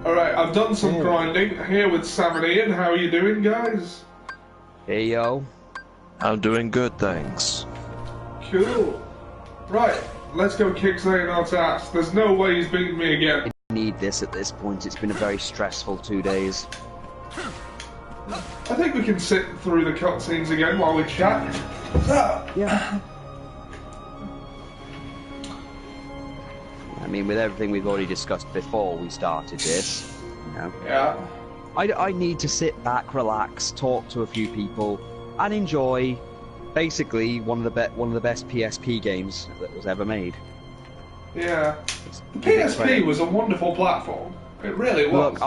Alright, I've done some grinding here with Sam and Ian. How are you doing, guys? Hey, yo. I'm doing good, thanks. Cool. Right, let's go kick Xehanort's ass. There's no way he's beating me again. I need this at this point. It's been a very stressful 2 days. I think we can sit through the cutscenes again while we chat. So. Yeah. I mean, with everything we've already discussed before we started this, you know. Yeah. I need to sit back, relax, talk to a few people, and enjoy, basically, one of the best PSP games that was ever made. Yeah. The PSP was a wonderful platform. It really was.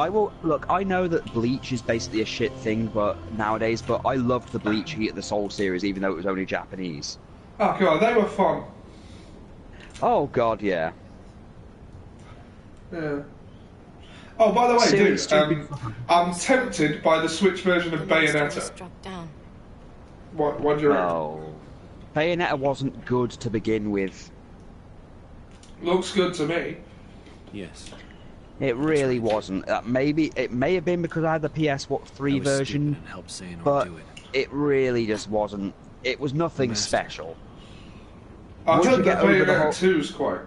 Look, I know that Bleach is basically a shit thing, but nowadays, but I loved the Bleach Heat of the Soul series, even though it was only Japanese. Oh god, they were fun. Oh god, yeah. Yeah. Oh, by the way, dude, I'm tempted by the Switch version of Bayonetta. What do you reckon? Oh, Bayonetta wasn't good to begin with. Looks good to me. Yes. It really wasn't. Maybe it may have been because I had the PS3 version, but it really just wasn't. It was nothing special. I'll tell you that Bayonetta 2 is quite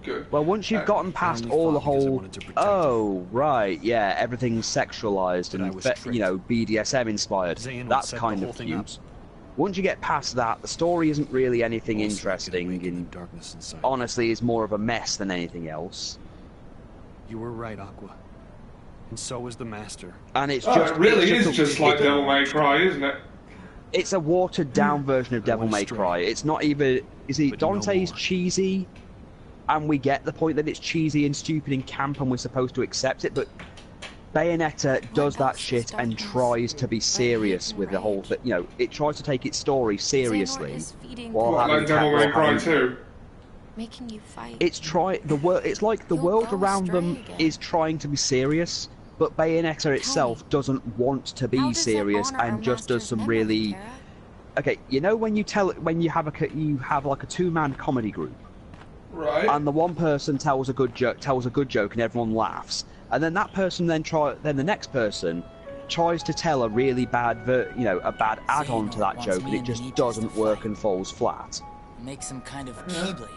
good. Well, once you've gotten past all the whole, oh right, yeah, everything's sexualized and you know BDSM inspired. That's kind of cute. Once you get past that, the story isn't really anything interesting, and honestly, is more of a mess than anything else. You were right, Aqua. And so was the Master. And it's just... it really is just like Devil May Cry, isn't it? It's a watered-down version of Devil May Cry. It's not even... You see, Dante's cheesy, and we get the point that it's cheesy and stupid and camp, and we're supposed to accept it, but Bayonetta does that shit and tries to be serious with the whole thing. You know, it tries to take its story seriously. Like Devil May Cry 2? Making you fight. It's like the world around them is trying to be serious, but Bayonetta itself doesn't want to be serious and just does some really. Okay, you know when you have like a two-man comedy group, right? And the one person tells a good joke, and everyone laughs, and then that person then the next person tries to tell a really bad, a bad add-on to that joke, and it just doesn't work and falls flat. Make some kind of keyblade.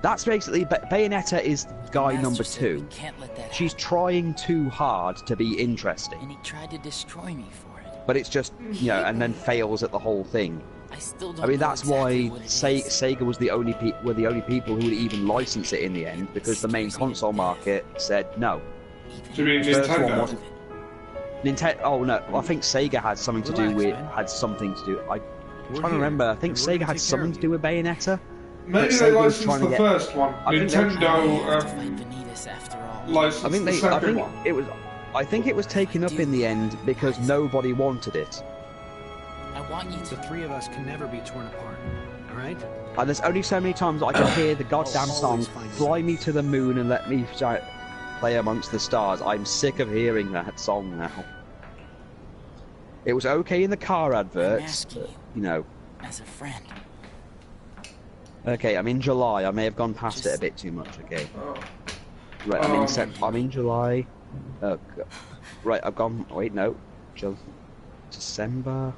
That's basically Bayonetta is guy number 2. She's trying too hard to be interesting. And he tried to destroy me for it. But it's just, you know, and then fails at the whole thing. I mean, that's why Sega was were the only people who would even license it in the end, because the main console market said no. Do you mean Nintendo? Oh no, I think Sega had something to do with I'm trying to remember. I think Sega had something to do with Bayonetta. Maybe they licensed the first one. Nintendo licensed the second one. I think it was taken up in the end because nobody wanted it. I want you to. The three of us can never be torn apart, alright? And there's only so many times I can hear the goddamn song "Fly Me to the Moon and Let Me Play Amongst the Stars." I'm sick of hearing that song now. It was okay in the car adverts, but, you know. As a friend. Okay, I'm in July. I may have gone past it a bit too much. Okay. Right, I'm in July. Oh, God. Right, I've gone. Wait, no. December.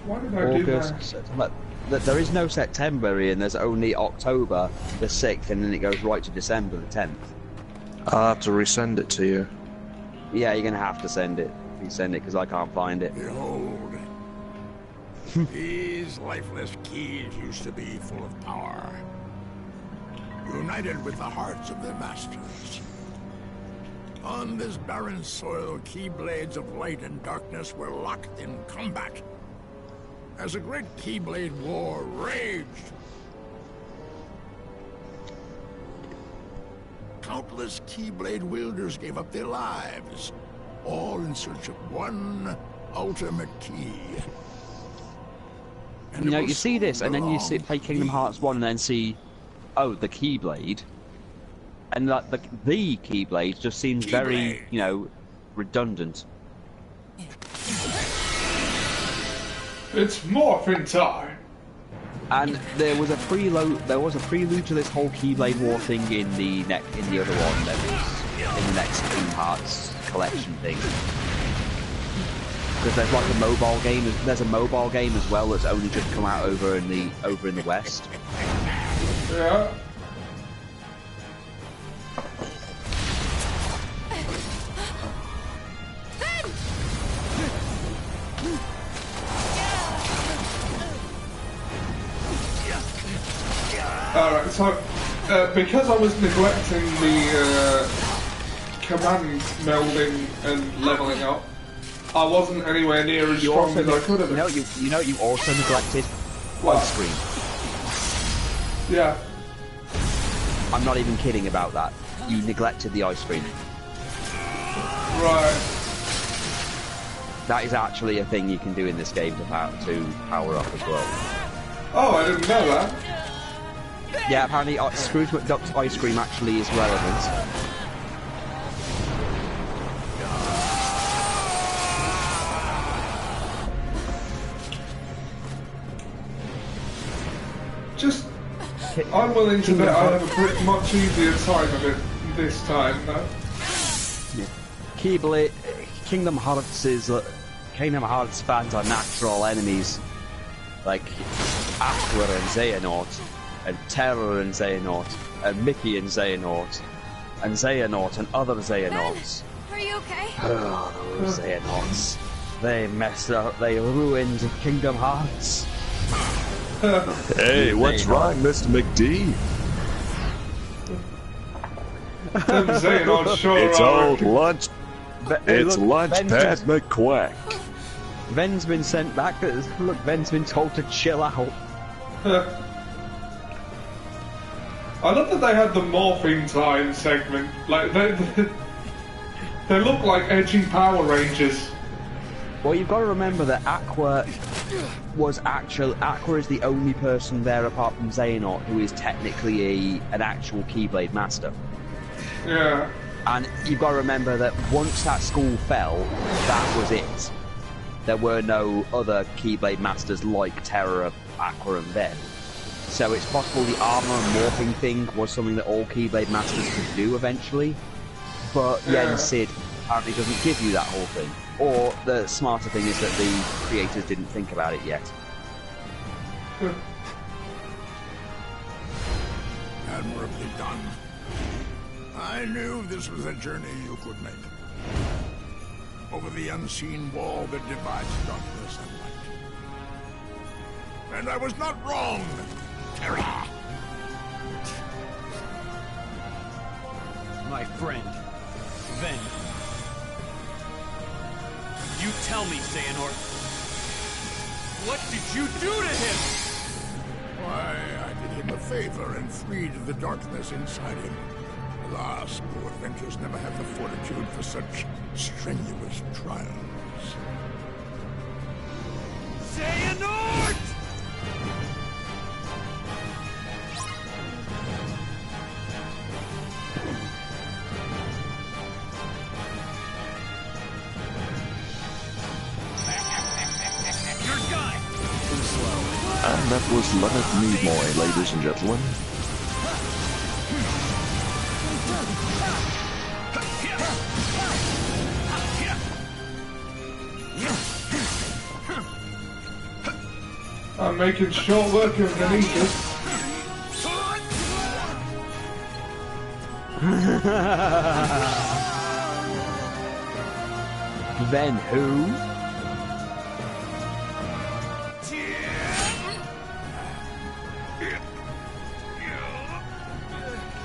Why did I do that? There is no September, Ian. There's only October the 6th, and then it goes right to December the 10th. I'll have to resend it to you. Yeah, you're gonna have to send it. Resend it, because I can't find it. Behold, these lifeless keys used to be full of power, united with the hearts of their masters. On this barren soil, keyblades of light and darkness were locked in combat. As a great Keyblade war raged, countless Keyblade wielders gave up their lives, all in search of one ultimate key. And you know, you see this, and then you play Kingdom Hearts 1 and then see, oh, the Keyblade. And like the Keyblade just seems very, you know, redundant. It's morphin' time. And there was a prelude. There was a prelude to this whole Keyblade War thing in the other one. That was in the next Kingdom Hearts collection thing. Because there's like a mobile game. There's a mobile game as well that's only just come out over in the West. Yeah. Alright, so because I was neglecting the command melding and leveling up, I wasn't anywhere near as strong as I could have been. You know, you also neglected ice cream. Yeah. I'm not even kidding about that. You neglected the ice cream. Right. That is actually a thing you can do in this game to power up as well. Oh, I didn't know that. Yeah, apparently Scrooge McDuck's ice cream actually is relevant. Just, I'm willing to bet I have a pretty much easier time of it this time, though. Keyblade, Kingdom Hearts fans are natural enemies, like Aqua and Xehanort, and Terra and Xehanort, and Mickey and Xehanort, and other Xehanorts. Ben, are you okay? Oh, those Xehanorts. They messed up, they ruined Kingdom Hearts. Hey, what's wrong, Mr. McD? Them Xehanorts sure It's are. old lunch. It's Lunchpad McQuack. Ven's been sent back. Look, Ven's been told to chill out. I love that they had the morphing time segment. Like they look like edgy Power Rangers. Well, you've got to remember that Aqua is the only person there apart from Xehanort who is technically an actual Keyblade master. Yeah. And you've got to remember that once that school fell, that was it. There were no other Keyblade masters like Terra, Aqua, and Ven. So it's possible the armor and morphing thing was something that all Keyblade masters could do eventually. But Yen Sid apparently doesn't give you that whole thing. Or the smarter thing is that the creators didn't think about it yet. Admirably done. I knew this was a journey you could make. Over the unseen wall that divides darkness and light. And I was not wrong, Terra. My friend, Ven. You tell me, Xehanort. What did you do to him? Why, I did him a favor and freed the darkness inside him. Alas, poor Ventures never had the fortitude for such strenuous trials. Xehanort! And that was Leonard Nimoy, ladies and gentlemen. I'm making short work of Vanitas. Ven who?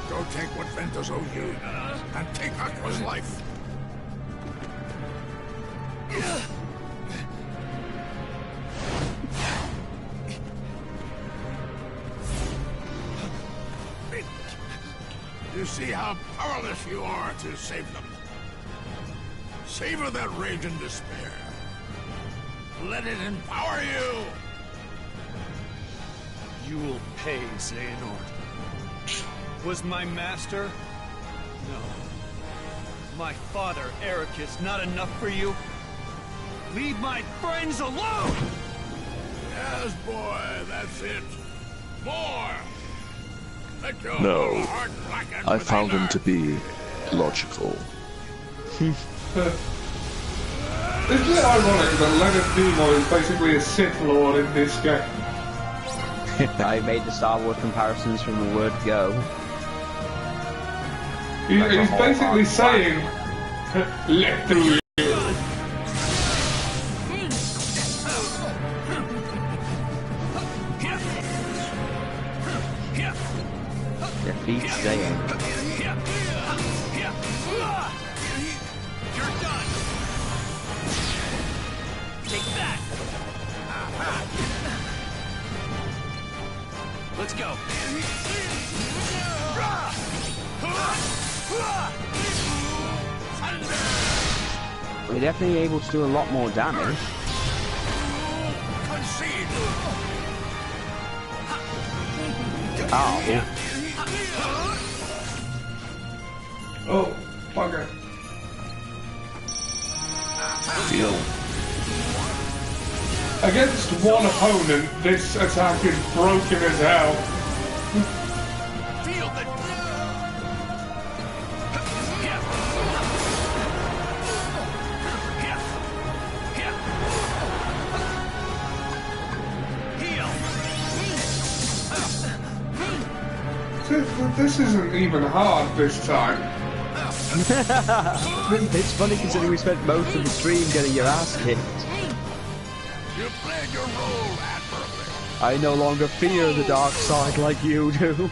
Go take what Ventus owes you, and take Aqua's life. You see how powerless you are to save them. Savor that rage and despair. Let it empower you. You will pay, Xehanort. Was my master? No. My father, Ericus, not enough for you? Leave my friends alone! Yes, boy, that's it. More. Let your No. little heart blacken I with found him anger. to be logical. Isn't it ironic that Leonard Nimoy is basically a Sith Lord in this game? I made the Star Wars comparisons from the word go. He's basically saying, let through you. Defeat Zayn. You're done. Take that. Let's go. We're definitely able to do a lot more damage. Concede. Ow. Oh, bugger. Feel. Against one opponent, this attack is broken as hell. Feel the... This isn't even hard this time. It's funny considering we spent most of the stream getting your ass kicked. You played your role admirably. I no longer fear the dark side like you do. 3.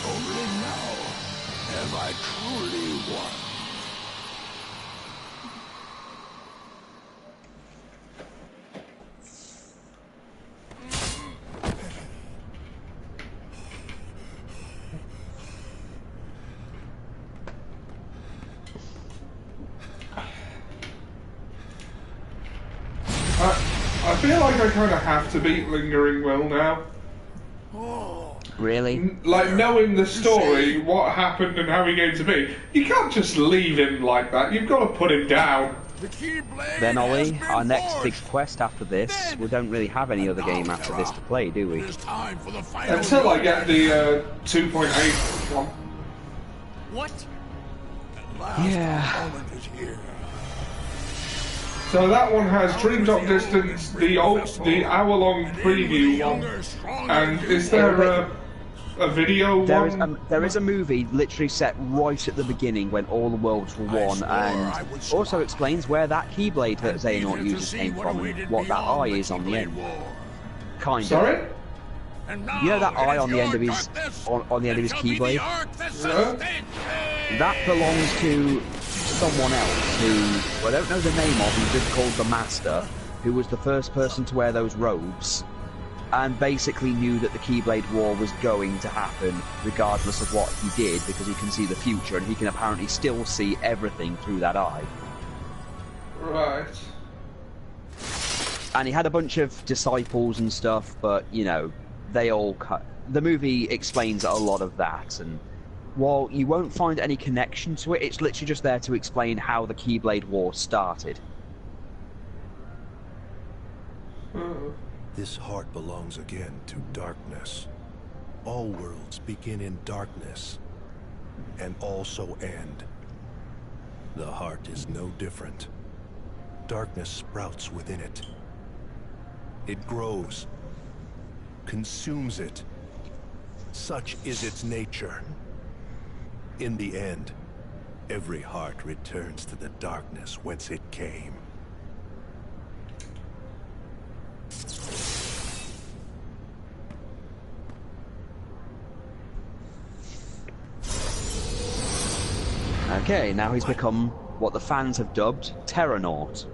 Only now have I truly won. I feel like I kind of have to beat Lingering Will now. Really? Like, knowing the story, what happened and how he came to be, you can't just leave him like that. You've got to put him down. The Keyblade Then Ollie, has been our next big forged. quest after this, we don't really have any other game after this to play, do we? It is time for the final Until I get duel. the 2.8 one. What? Last Yeah. moment is here. So that one has Dream Drop Distance, the hour-long preview one. And is there a video one? There is a movie literally set right at the beginning when all the worlds were won, and also explains where that Keyblade that Xehanort uses came from and what that eye is on the end. Kind of. Sorry? You know that eye on the end of his on the end of his Keyblade? That belongs to someone else who I don't know the name of, who's just called the Master, who was the first person to wear those robes, and basically knew that the Keyblade War was going to happen regardless of what he did, because he can see the future and he can apparently still see everything through that eye. Right. And he had a bunch of disciples and stuff, but you know, they all the movie explains a lot of that, and while you won't find any connection to it, it's literally just there to explain how the Keyblade War started. This heart belongs again to darkness. All worlds begin in darkness, and also end. The heart is no different. Darkness sprouts within it. It grows, consumes it. Such is its nature. In the end, every heart returns to the darkness whence it came. Okay, now he's become what the fans have dubbed Terranaut.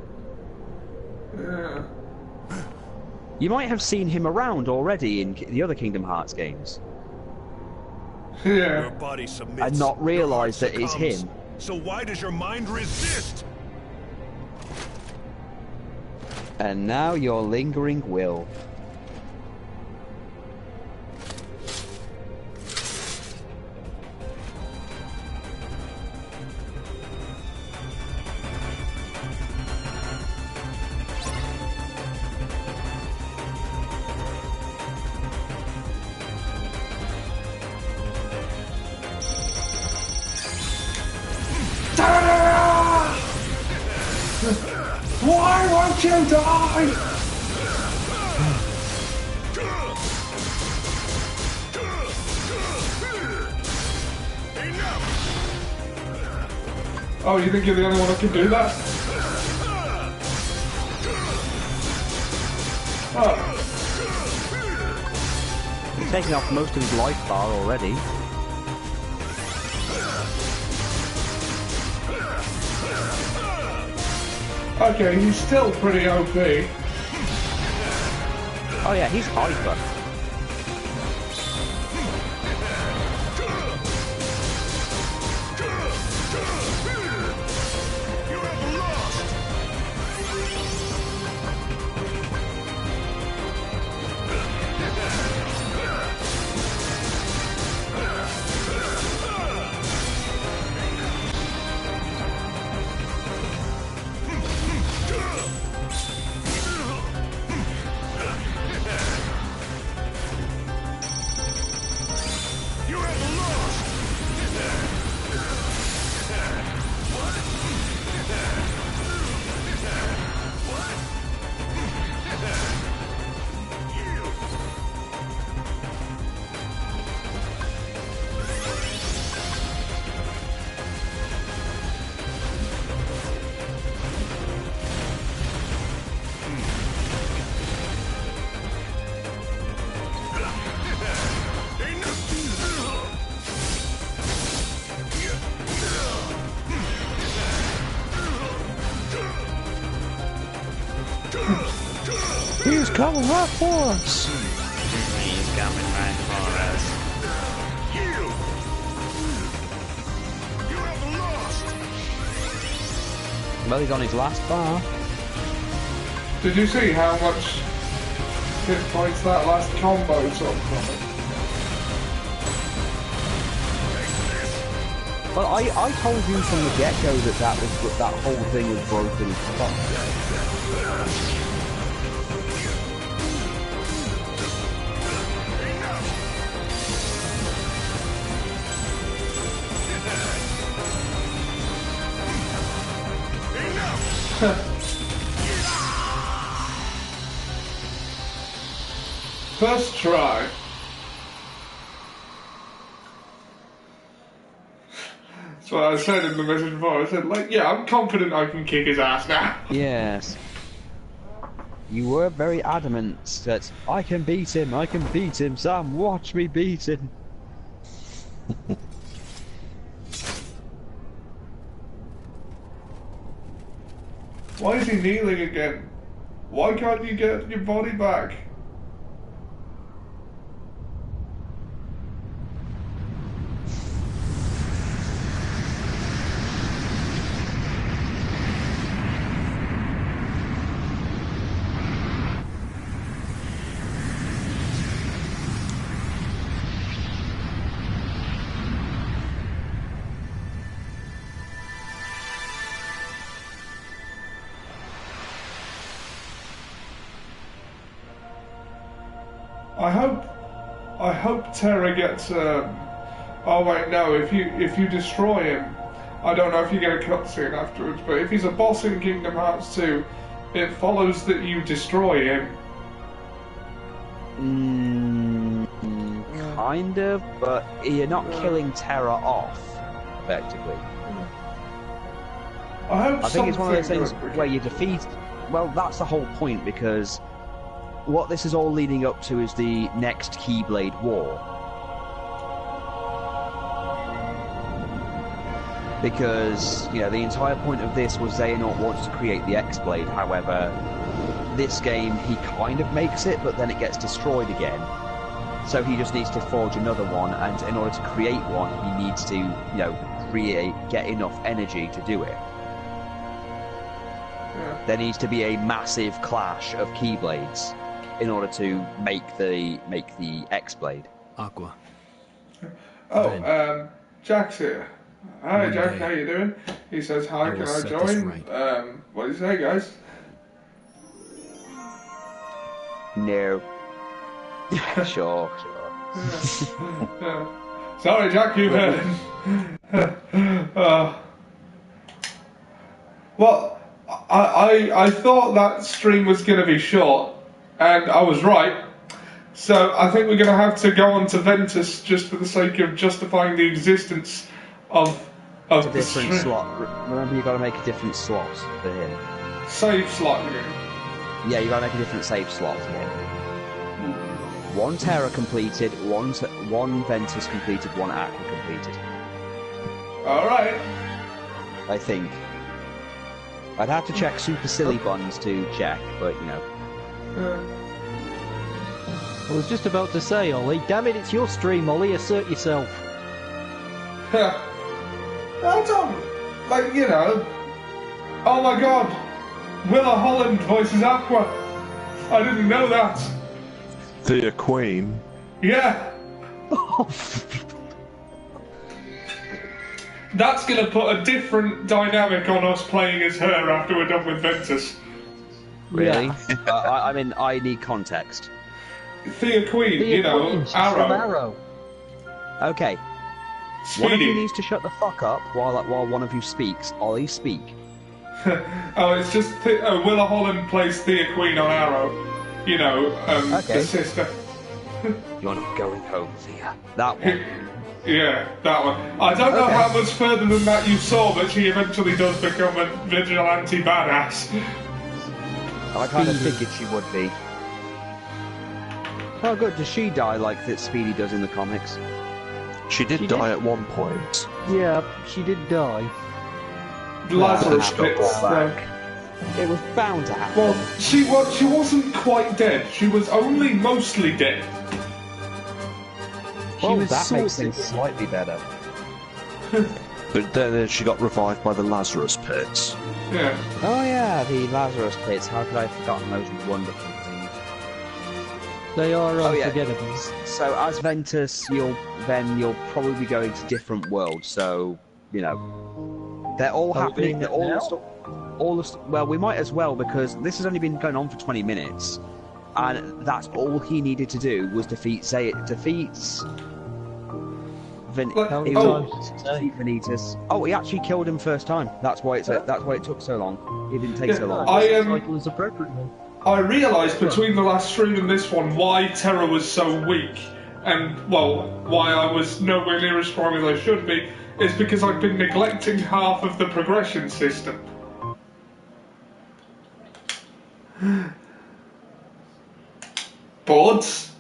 Yeah. You might have seen him around already in the other Kingdom Hearts games, Your Yeah. body submits, and not your realised heart that it's succumbs. him. So why does your mind resist? And now you're Lingering Will. Why won't you die? Oh, you think you're the only one who can do that? Oh. He's taken off most of his life bar already. Okay, he's still pretty OP. Oh yeah, he's hyper. He's coming right for us! He's coming right for us. Well, he's on his last bar. Did you see how much hit points that last combo took from it? Well, I told you from the get-go that that whole thing was broken as fuck. First try. That's what I said in the message before. I said, like, yeah, I'm confident I can kick his ass now. Yes. You were very adamant that I can beat him, Sam, watch me beat him. Why is he kneeling again? Why can't you get your body back? I hope Terra gets. Oh wait, no. If you destroy him, I don't know if you get a cutscene afterwards. But if he's a boss in Kingdom Hearts 2, it follows that you destroy him. Kind of, but you're not killing Terra off, effectively. I think it's one of those things where you defeat. Well, that's the whole point, because what this is all leading up to is the next Keyblade War. Because, you know, the entire point of this was Xehanort wants to create the X-Blade. However, this game, he kind of makes it, but then it gets destroyed again. So he just needs to forge another one, and in order to create one, he needs to, you know, get enough energy to do it. Yeah. There needs to be a massive clash of Keyblades in order to make the X-Blade. Aqua. Oh, Jack's here. Hi, Jack. How you doing? He says, "Hi, can I join?" Right. What do you say, guys? No. Sure. Yeah. Sorry, Jack. You heard him. Well, I thought that stream was going to be short, and I was right. So I think we're going to have to go on to Ventus just for the sake of justifying the existence of a the different stream. slot. Remember, you got to make a different slot for him. Save slot, you mean? Yeah, you got to make a different save slot for him. One Terra completed, one Ventus completed, one Aqua completed. All right. I think. I'd have to check Super Silly Buns to check, but you know. I was just about to say, Ollie. Damn it, it's your stream, Ollie. Assert yourself. I don't, like, you know. Oh my God, Willa Holland voices Aqua. I didn't know that. The Queen. Yeah. That's going to put a different dynamic on us playing as her after we're done with Ventus. Really? Yeah. I mean, I need context. Thea Queen, Thea you know, Queen, she's from Arrow. Okay. Speedy. One of you needs to shut the fuck up while one of you speaks. Ollie, speak. Oh, it's just Willa Holland plays Thea Queen on Arrow. You know, Okay. the sister. You're not going home, Thea. That one. Yeah, that one. I don't know Okay. how much further than that you saw, but she eventually does become a vigilante badass. I kind of figured she would be. Oh, good. Does she die like that Speedy does in the comics? She did die at one point. Yeah, she did die. Lazarus Well, pits. back. It was bound to happen. Well, she wasn't quite dead. She was only mostly dead. Well, was that makes sorted. things slightly better. But then she got revived by the Lazarus pits. Yeah. Oh yeah, the Lazarus pits. How could I have forgotten those wonderful things? They are Oh, yeah. unforgettable. So as Ventus, you'll probably be going to different worlds. So you know, they're all Are we happening. doing that All now? the stuff. Well, we might as well because this has only been going on for 20 minutes, and that's all he needed to do was defeat Vanitas. Oh, he actually killed him first time. That's why it took so long. It didn't take so long. Title is appropriate. I realised between the last stream and this one why Terra was so weak, and well, why I was nowhere near as strong as I should be, is because I've been neglecting half of the progression system. Boards?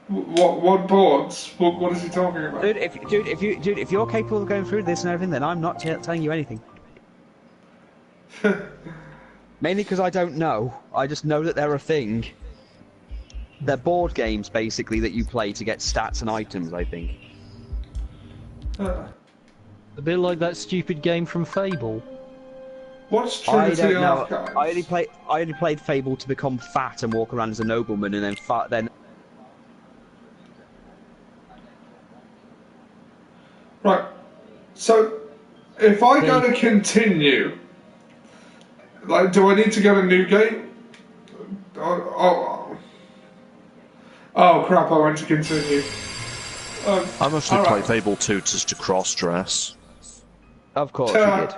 What boards? What is he talking about? Dude, if you're capable of going through this and everything, then I'm not telling you anything. Mainly because I don't know. I just know that they're a thing. They're board games, basically, that you play to get stats and items, I think. A bit like that stupid game from Fable. What's I Trinity don't know. Archives? I only played Fable to become fat and walk around as a nobleman, and then Right. So, if I go to continue, like, do I need to get a new game? Oh crap! I went to continue. I mostly all play right. Fable 2 just to cross-dress. of course you did.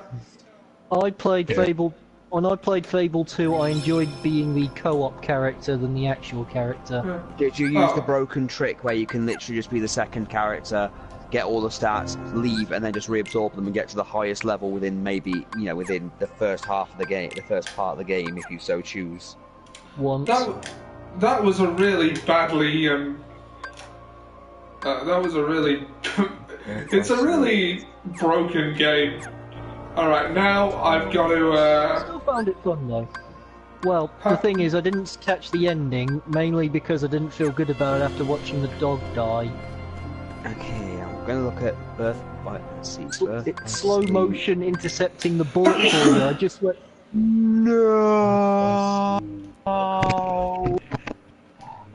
I played Fable. When I played Fable 2, I enjoyed being the co-op character than the actual character. Did you use the broken trick where you can literally just be the second character, get all the stats, leave, and then just reabsorb them and get to the highest level within within the first half of the game, the first part of the game, if you so choose? Once. That was a really badly. That was a really. It's a really broken game. All right, now I've got to. I still found it fun though. Well, the thing is, I didn't catch the ending, mainly because I didn't feel good about it after watching the dog die. Okay, I'm gonna look at Birth. Let's see. It's slow motion intercepting the bullet for you. I just went, No.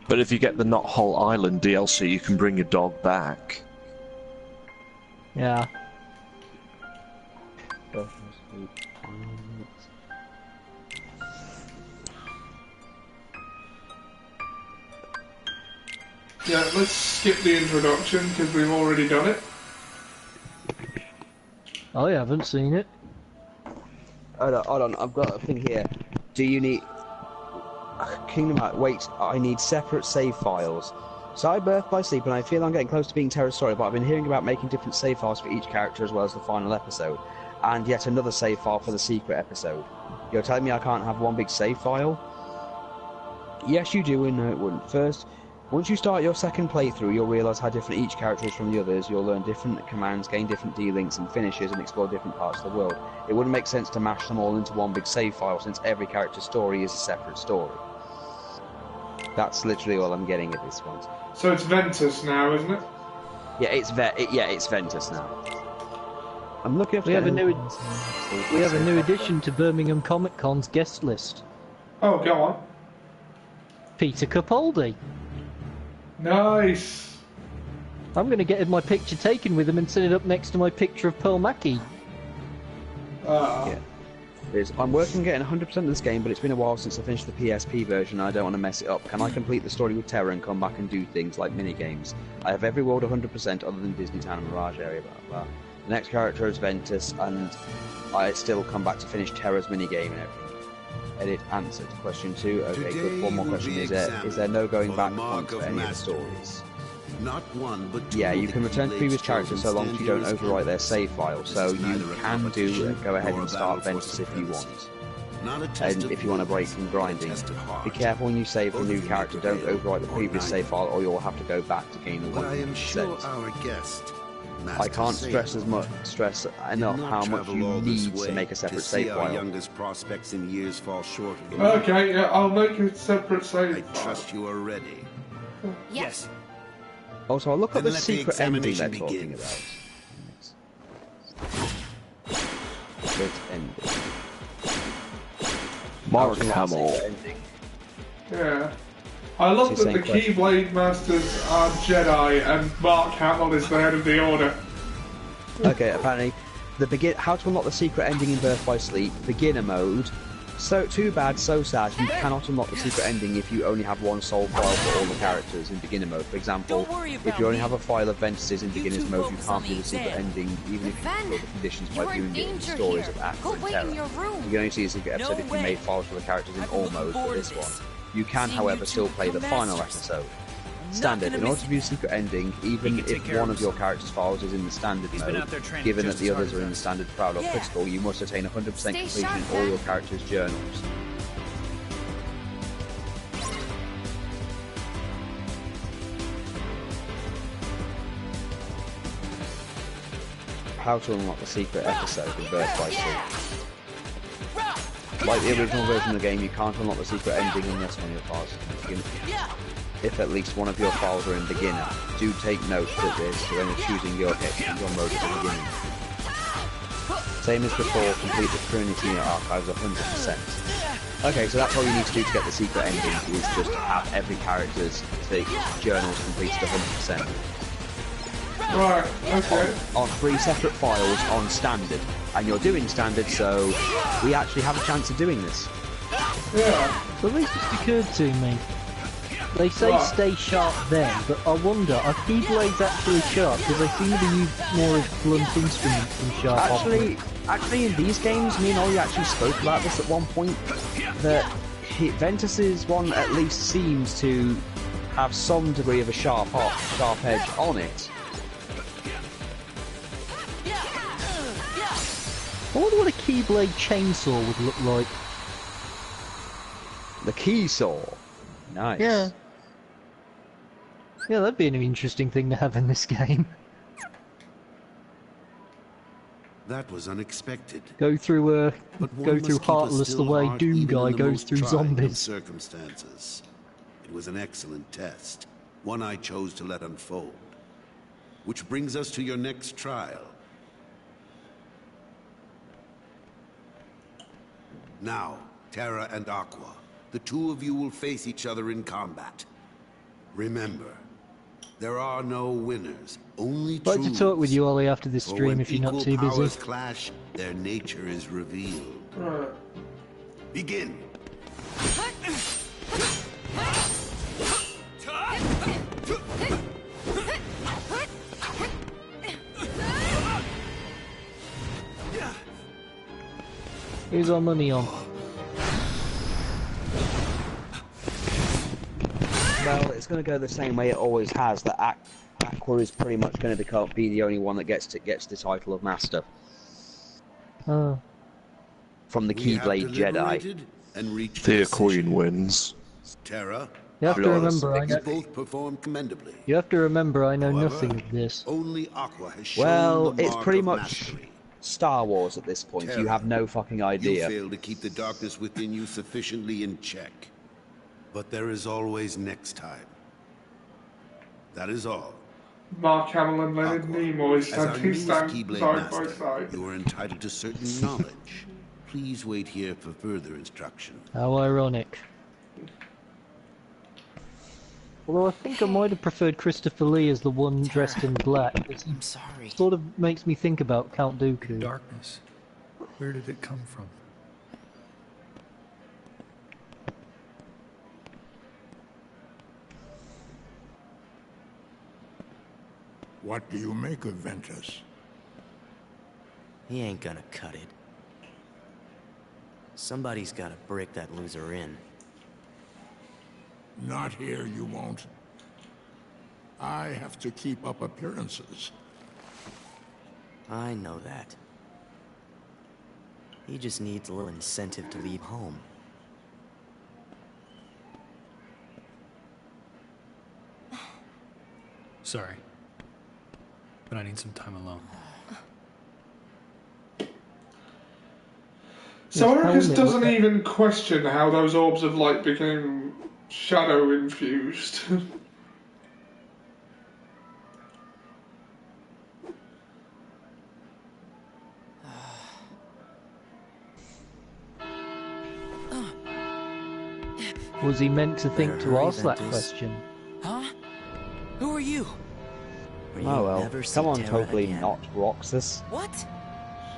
But if you get the Not Whole Island DLC, you can bring your dog back. yeah. Yeah, let's skip the introduction because we've already done it. I haven't seen it. Hold on, I've got a thing here. Do you need... Kingdom Hearts... Wait, I need separate save files. So I birthed by sleep, and I feel I'm getting close to being Terra's story, but I've been hearing about making different save files for each character as well as the final episode. And yet another save file for the secret episode. You're telling me I can't have one big save file? Yes, you do, and no, it wouldn't. First, once you start your second playthrough, you'll realise how different each character is from the others. You'll learn different commands, gain different D-links and finishes, and explore different parts of the world. It wouldn't make sense to mash them all into one big save file, since every character's story is a separate story. That's literally all I'm getting at this point. So it's Ventus now, isn't it? Yeah, it's Ventus now. I'm looking. We have a new addition to Birmingham Comic Con's guest list. Oh, go on. Peter Capaldi. Nice. I'm going to get my picture taken with him and set it up next to my picture of Pearl Mackie. Yeah. I'm working on getting 100% of this game, but it's been a while since I finished the PSP version and I don't want to mess it up. Can I complete the story with Terra and come back and do things like mini-games? I have every world 100% other than Disney Town and Mirage area, blah blah. The next character is Ventus, and I still come back to finish Terra's mini-game and everything. Edit answered. Question 2. Okay, good. One more question. Is there no going back point for any of the stories? Not one, but two. Yeah, you can return to previous characters so long as you don't overwrite their save file, so you can go ahead and start Ventus if you want. And if you want to break from grinding, be careful when you save the new character, don't overwrite the previous save file or you'll have to go back to gain the 100%. I can't stress enough how much you need to make a separate save file. Youngest prospects in years fall short of Okay, yeah, I'll make a separate save file. I trust you are ready. Yes. Also, I'll look at the secret ending they're talking about. Secret ending. Mark Hamill. Yeah. I love that the Keyblade Masters are Jedi and Mark Hamill is the head of the Order. Okay, apparently, how to unlock the secret ending in Birth by Sleep, beginner mode. So too bad, so sad, you cannot unlock the secret ending if you only have one soul file for all the characters in beginner mode. For example, if you only have a file of Ventus's in beginner's mode, you can't do the secret ending even if you fulfill the conditions by viewing it in stories of Aqua and Terra. You can only see the secret episode if you made files for the characters in all modes for this one. You can, however, still play the final episode. Standard. In order to view secret ending, even if one of your character's files is in the standard mode, given that the others are in the standard, proud, or critical, you must attain 100% completion in all your character's journals. How to unlock the secret episode in Birth by Sleep. Like the original version of the game, you can't unlock the secret ending unless one of your files is in beginner. If at least one of your files are in beginner, do take note that this when you're choosing your mode at the beginning. Same as before, complete the Trinity archives 100%. Okay, so that's all you need to do to get the secret ending, is just have every character's journals completed 100%. Right, okay. On 3 separate files on standard. And you're doing standard, so we actually have a chance of doing this. Yeah. So this just occurred to me. They say stay sharp then, but I wonder, are Keyblades actually sharp? Because they seem to use more as blunt instruments than sharp objects. Actually in these games, me and Ollie actually spoke about this at one point, that Ventus's one at least seems to have some degree of a sharp edge on it. I wonder what a Keyblade chainsaw would look like. The Keysaw. Nice. Yeah. Yeah, that'd be an interesting thing to have in this game. That was unexpected. Go through Heartless the way Doom Guy goes through zombies. Circumstances. It was an excellent test, one I chose to let unfold. Which brings us to your next trial. Now, Terra and Aqua, the two of you will face each other in combat. Remember, there are no winners, only I'd like to talk with you, Ollie, after this stream if you're not too busy. When powers clash, their nature is revealed. Begin. Who's our money on? Well, it's going to go the same way it always has. That Aqua is pretty much going to be the only one that gets the title of Master. Oh. From the Keyblade Jedi. The Queen wins. Terra, You have to remember, I you know. both performed commendably. You have to remember, I know However, nothing of this. Only Aqua has shown Well, the it's mark pretty of much mastery. Star Wars at this point. Terra, You have no fucking You idea. failed to keep the darkness within you sufficiently in check. But there is always next time. That is all. Mark Hamill and Leonard Aqua, Nimoy as our standing newest side Keyblade by Master, side. you are entitled to certain knowledge. Please wait here for further instruction. How ironic. Although I think I might have preferred Christopher Lee as the one dressed in black. I'm sorry. Sort of makes me think about Count Dooku. Darkness. Where did it come from? What do you make of Ventus? He ain't gonna cut it. Somebody's gotta break that loser in. Not here, you won't. I have to keep up appearances. I know that. He just needs a little incentive to leave home. Sorry. But I need some time alone. So Ericus doesn't even question how those orbs of light became shadow infused. Was he meant to think to ask that question? Huh? Who are you? Oh well, come on, totally not Roxas. What?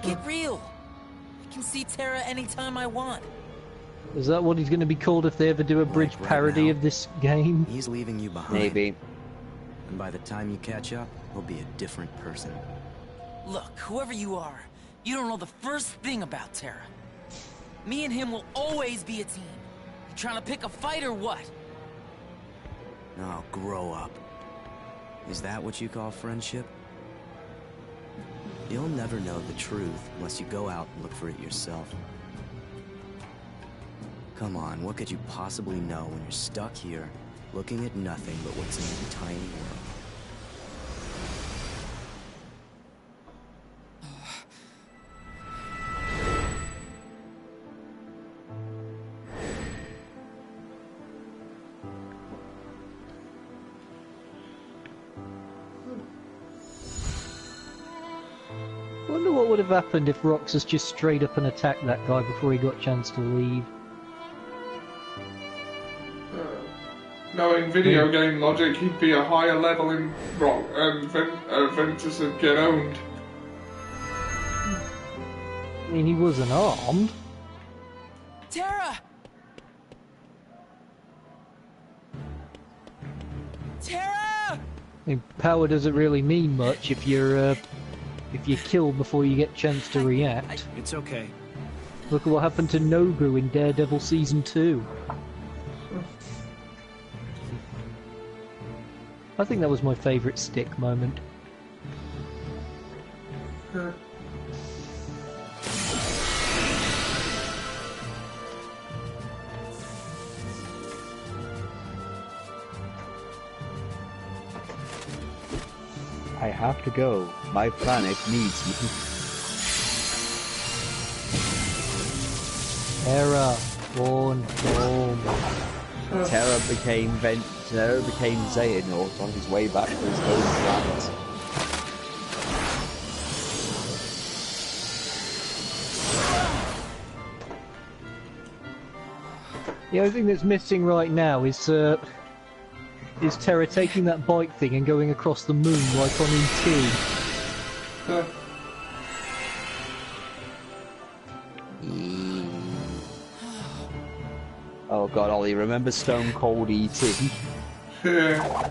Get real. I can see Terra anytime I want. Is that what he's going to be called if they ever do a bridge parody of this game? He's leaving you behind. Maybe. And by the time you catch up, he'll be a different person. Look, whoever you are, you don't know the first thing about Terra. Me and him will always be a team. You trying to pick a fight or what? Oh, grow up. Is that what you call friendship? You'll never know the truth unless you go out and look for it yourself. Come on, what could you possibly know when you're stuck here, looking at nothing but what's in your tiny world? I wonder what would have happened if Roxas just straight up and attacked that guy before he got a chance to leave. Knowing video game logic, he'd be a higher level in Rock, and Ventus would get owned. I mean, he wasn't armed. Terra! Terra! I mean, power doesn't really mean much if you're killed before you get a chance to react. It's okay. Look at what happened to Nobu in Daredevil Season 2. I think that was my favourite stick moment. I have to go. My planet needs me. Terra, born home. Terra became Xehanort on his way back to his home planet. The only thing that's missing right now is Terra taking that bike thing and going across the moon like on E.T. Oh god, Ollie, remember Stone Cold E.T.? Yeah.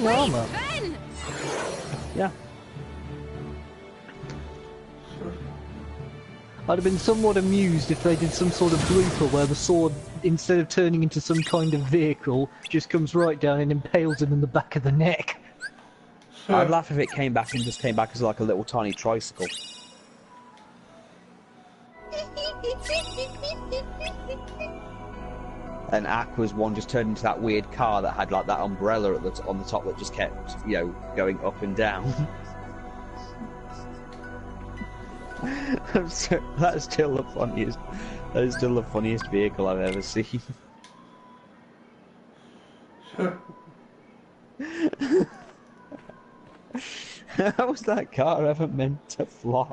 Fine armor. Yeah. I'd have been somewhat amused if they did some sort of blooper where the sword, instead of turning into some kind of vehicle, just comes right down and impales him in the back of the neck. I'd laugh if it came back and just came back as like a little tiny tricycle. And Aqua's one just turned into that weird car that had like that umbrella at on the top that just kept, you know, going up and down. That's still the funniest. That is still the funniest vehicle I've ever seen. How was that car ever meant to fly?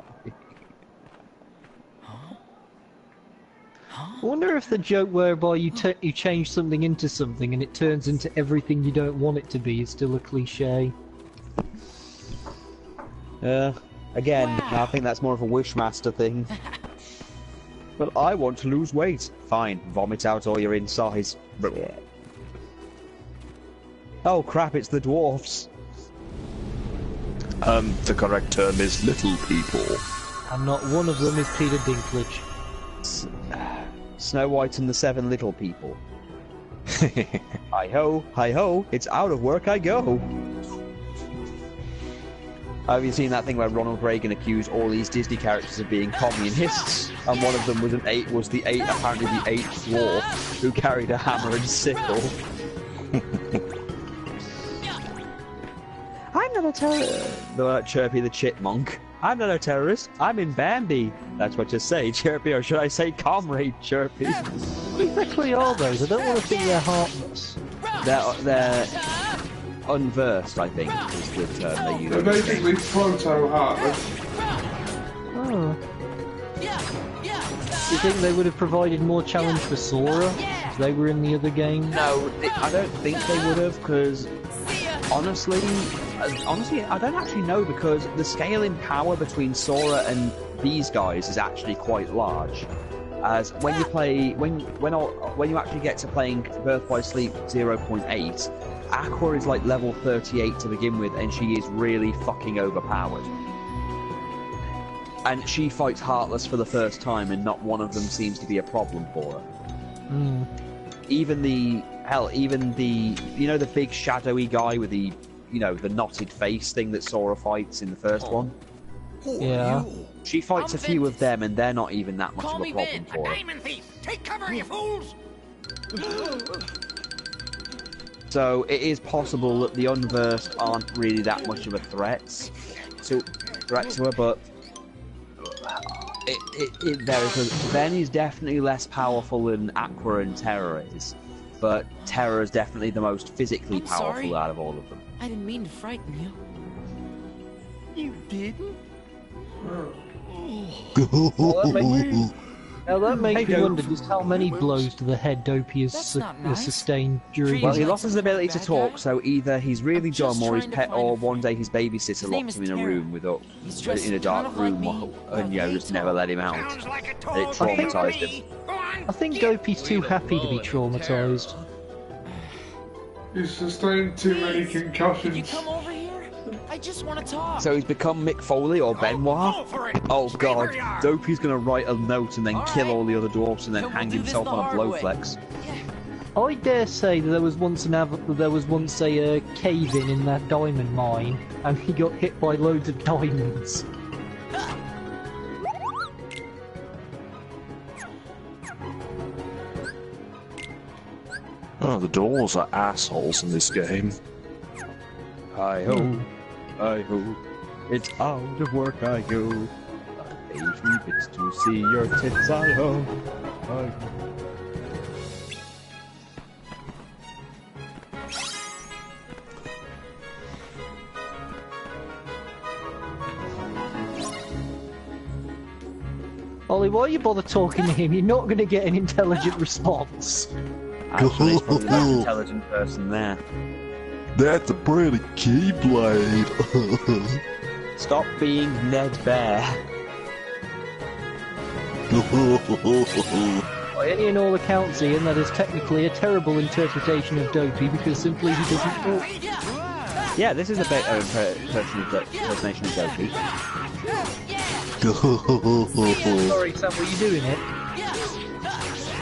I wonder if the joke whereby you change something into something and it turns into everything you don't want it to be is still a cliche. Again, I think that's more of a Wishmaster thing. But I want to lose weight. Fine, vomit out all your insides. Oh crap, it's the dwarfs. The correct term is little people. And not one of them is Peter Dinklage. Snow White and the Seven Little People. Hi-ho, hi-ho, it's out of work I go. Have you seen that thing where Ronald Reagan accused all these Disney characters of being communists, and one of them was apparently the eighth dwarf who carried a hammer and sickle? I'm not a terrorist. Chirpy the Chipmunk. I'm not a terrorist. I'm in Bambi. That's what you say, Chirpy, or should I say Comrade Chirpy? What exactly are those? I don't want to think they're heartless. They're unversed, I think, is the term they use. They're basically proto-heartless. Oh. Do you think they would have provided more challenge for Sora if they were in the other game? No, I don't think they would have, because honestly, I don't actually know, because the scale in power between Sora and these guys is actually quite large. As when you play, when you actually get to playing Birth by Sleep 0.8, Aqua is like level 38 to begin with, and she is really fucking overpowered. And she fights Heartless for the first time, and not one of them seems to be a problem for her. Even the you know, the big shadowy guy with the, you know, the knotted face thing that Sora fights in the first one. Yeah. She fights a few of them, and they're not even that much of a problem for her. Diamond thief! Take cover, you fools! So it is possible that the unversed aren't really that much of a threat to her, but it varies. Ben is definitely less powerful than Aqua and Terra is, but Terra is definitely the most physically powerful out of all of them. I didn't mean to frighten you. You didn't? Now that makes me wonder just how many blows to the head Dopey has sustained during. Well, he lost his ability to talk, so either he's really dumb, or his pet, or one day his babysitter locked him in a room in a dark room, and just never let him out. And it traumatized him. I think Dopey's too happy to be traumatized. He's sustained too many concussions. Can you come over here? I just want to talk. So he's become Mick Foley or Benoit? Oh god, Dopey's gonna write a note and then kill all the other dwarfs and then hang himself on a blowflex. I dare say that there was once a cave-in in that diamond mine, and he got hit by loads of diamonds. Oh, the dwarves are assholes in this game. Hi-ho, hi-ho, it's out of work I go. I pay 3 bits to see your tits, hi-ho, hi-ho. Ollie, why you bother talking to him? You're not going to get an intelligent response. Actually, it's probably the most intelligent person there. That's a pretty keyblade. Stop being Ned Bear. By any and all accounts, Ian, that is technically a terrible interpretation of Dopey because simply he doesn't talk. Yeah, this is a bit of impersonation of Dopey. Sorry, Sam, were you doing it?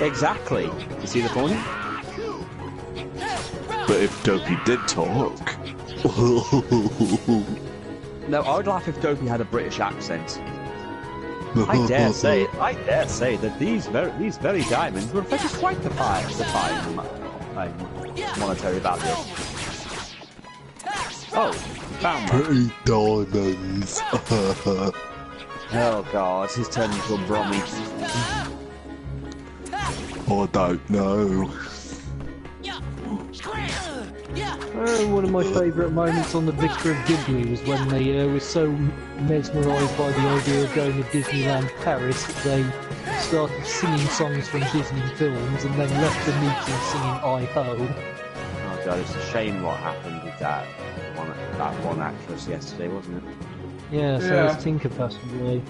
Exactly. You see the point? But if Dopey did talk... No, I would laugh if Dopey had a British accent. I dare say that these very diamonds will fetch us quite the fine monetary value. Oh, found one. Pretty diamonds. Oh god, he's turned into a Brummy. I don't know. One of my favourite moments on the Vicar of Dibley was when they were so mesmerised by the idea of going to Disneyland Paris that they started singing songs from Disney films and then left the meeting singing I Ho. Oh god, it's a shame what happened with that one actress yesterday, wasn't it? Yeah, so was Tinker passed away.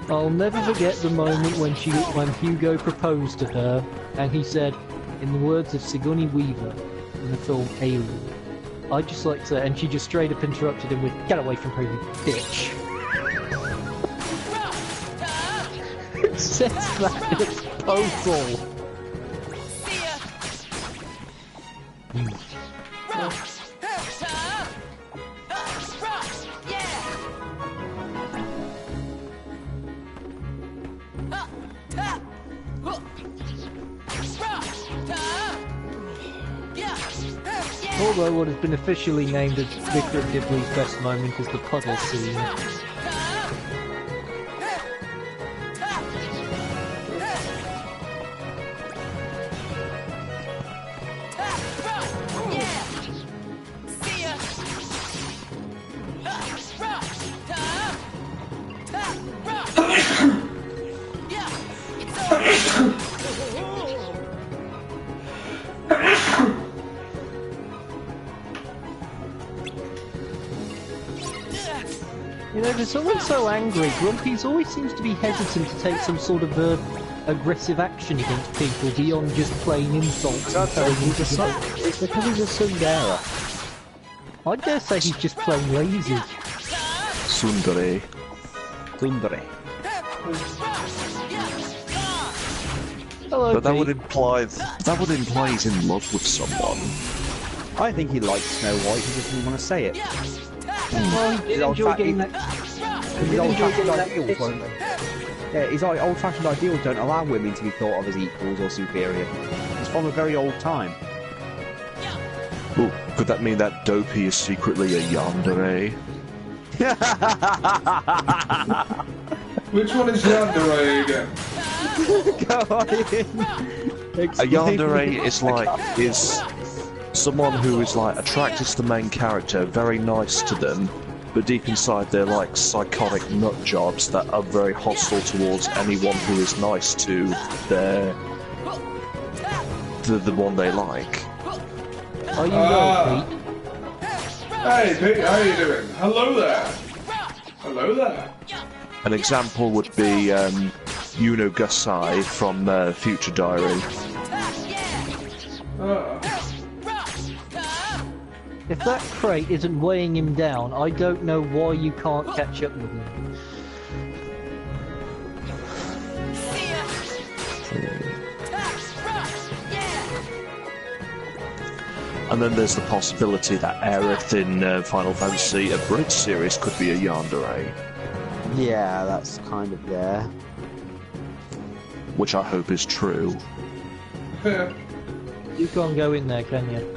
I'll never forget the moment when Hugo proposed to her, and he said, in the words of Sigourney Weaver in the film Alien, I'd just like to, and she just straight up interrupted him with, "Get away from her, you bitch." It says that in a proposal. Although what has been officially named as Vicar of Dibley's best moment is the puddle scene. You know, for someone so angry, Grumpy's always seems to be hesitant to take some sort of aggressive action against people beyond just plain insults. It's because he's a tsundere. I dare say he's just plain lazy. Tsundere. Tsundere. Hello, But that would imply he's in love with someone. I think he likes Snow White, he just didn't want to say it. Well, he did enjoy getting that. His old-fashioned ideals won't. Yeah, his old-fashioned ideals don't allow women to be thought of as equals or superior. It's from a very old time. Well, could that mean that Dopey is secretly a yandere? Which one is yandere again? Go on in. A yandere is someone who is like attracted to the main character, very nice to them, but deep inside they're like psychotic nut jobs that are very hostile towards anyone who is nice to the one they like. Are you well, Pete? Hey Pete, how you doing? Hello there. Hello there. An example would be Yuno Gusai from Future Diary. If that crate isn't weighing him down, I don't know why you can't catch up with him. And then there's the possibility that Aerith in Final Fantasy, a Bridge series, could be a yandere. Yeah, that's kind of there. Which I hope is true. Yeah. You can't go in there, can you?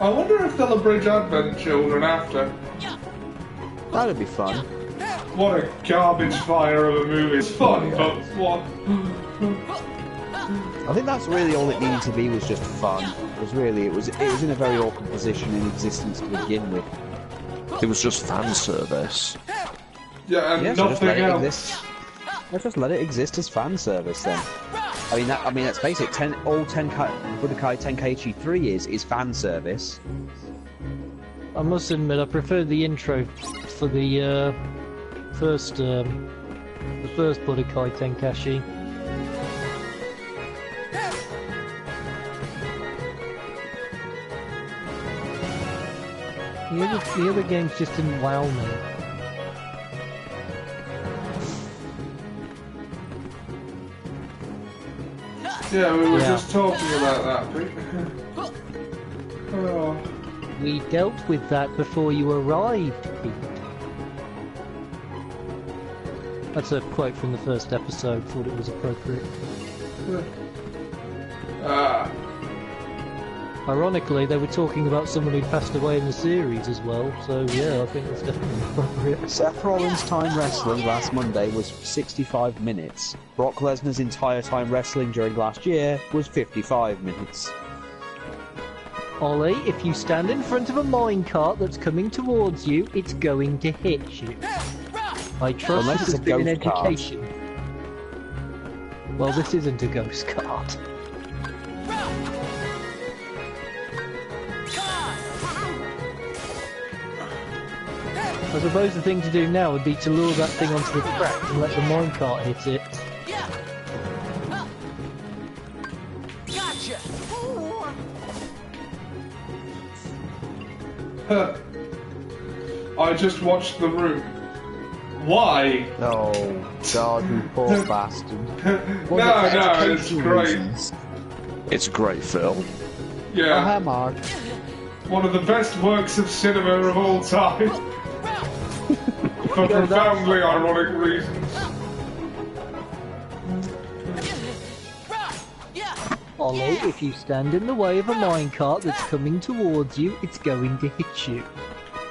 I wonder if they'll abridge Advent Children after. That'd be fun. What a garbage fire of a movie. It's fun, but what? I think that's really all it needed to be, was just fun. It was in a very awkward position in existence to begin with. It was just fan service. Yeah, and nothing else. Let's just let it exist as fan service then. I mean that's basic. All Budokai Tenkaichi 3 is fan service. I must admit, I prefer the intro for the first Budokai Tenkaichi. The other games just didn't wow me. Yeah, we were just talking about that, Pete. Oh. We dealt with that before you arrived, Pete. That's a quote from the first episode, thought it was appropriate. Ah. Ironically, they were talking about someone who passed away in the series as well, so yeah, I think that's definitely appropriate. Seth Rollins' time wrestling last Monday was 65 minutes. Brock Lesnar's entire time wrestling during last year was 55 minutes. Ollie, if you stand in front of a minecart that's coming towards you, it's going to hit you. I trust Unless this it's has a been an ghost education. Well, this isn't a ghost cart. I suppose the thing to do now would be to lure that thing onto the track and let the minecart hit it. Gotcha. I just watched The Room. Why? Oh, God, you poor bastard. No, it's great. It's a great film. Yeah. Oh, hi, Mark. One of the best works of cinema of all time. For profoundly ironic reasons. Ollie, if you stand in the way of a minecart that's coming towards you, it's going to hit you.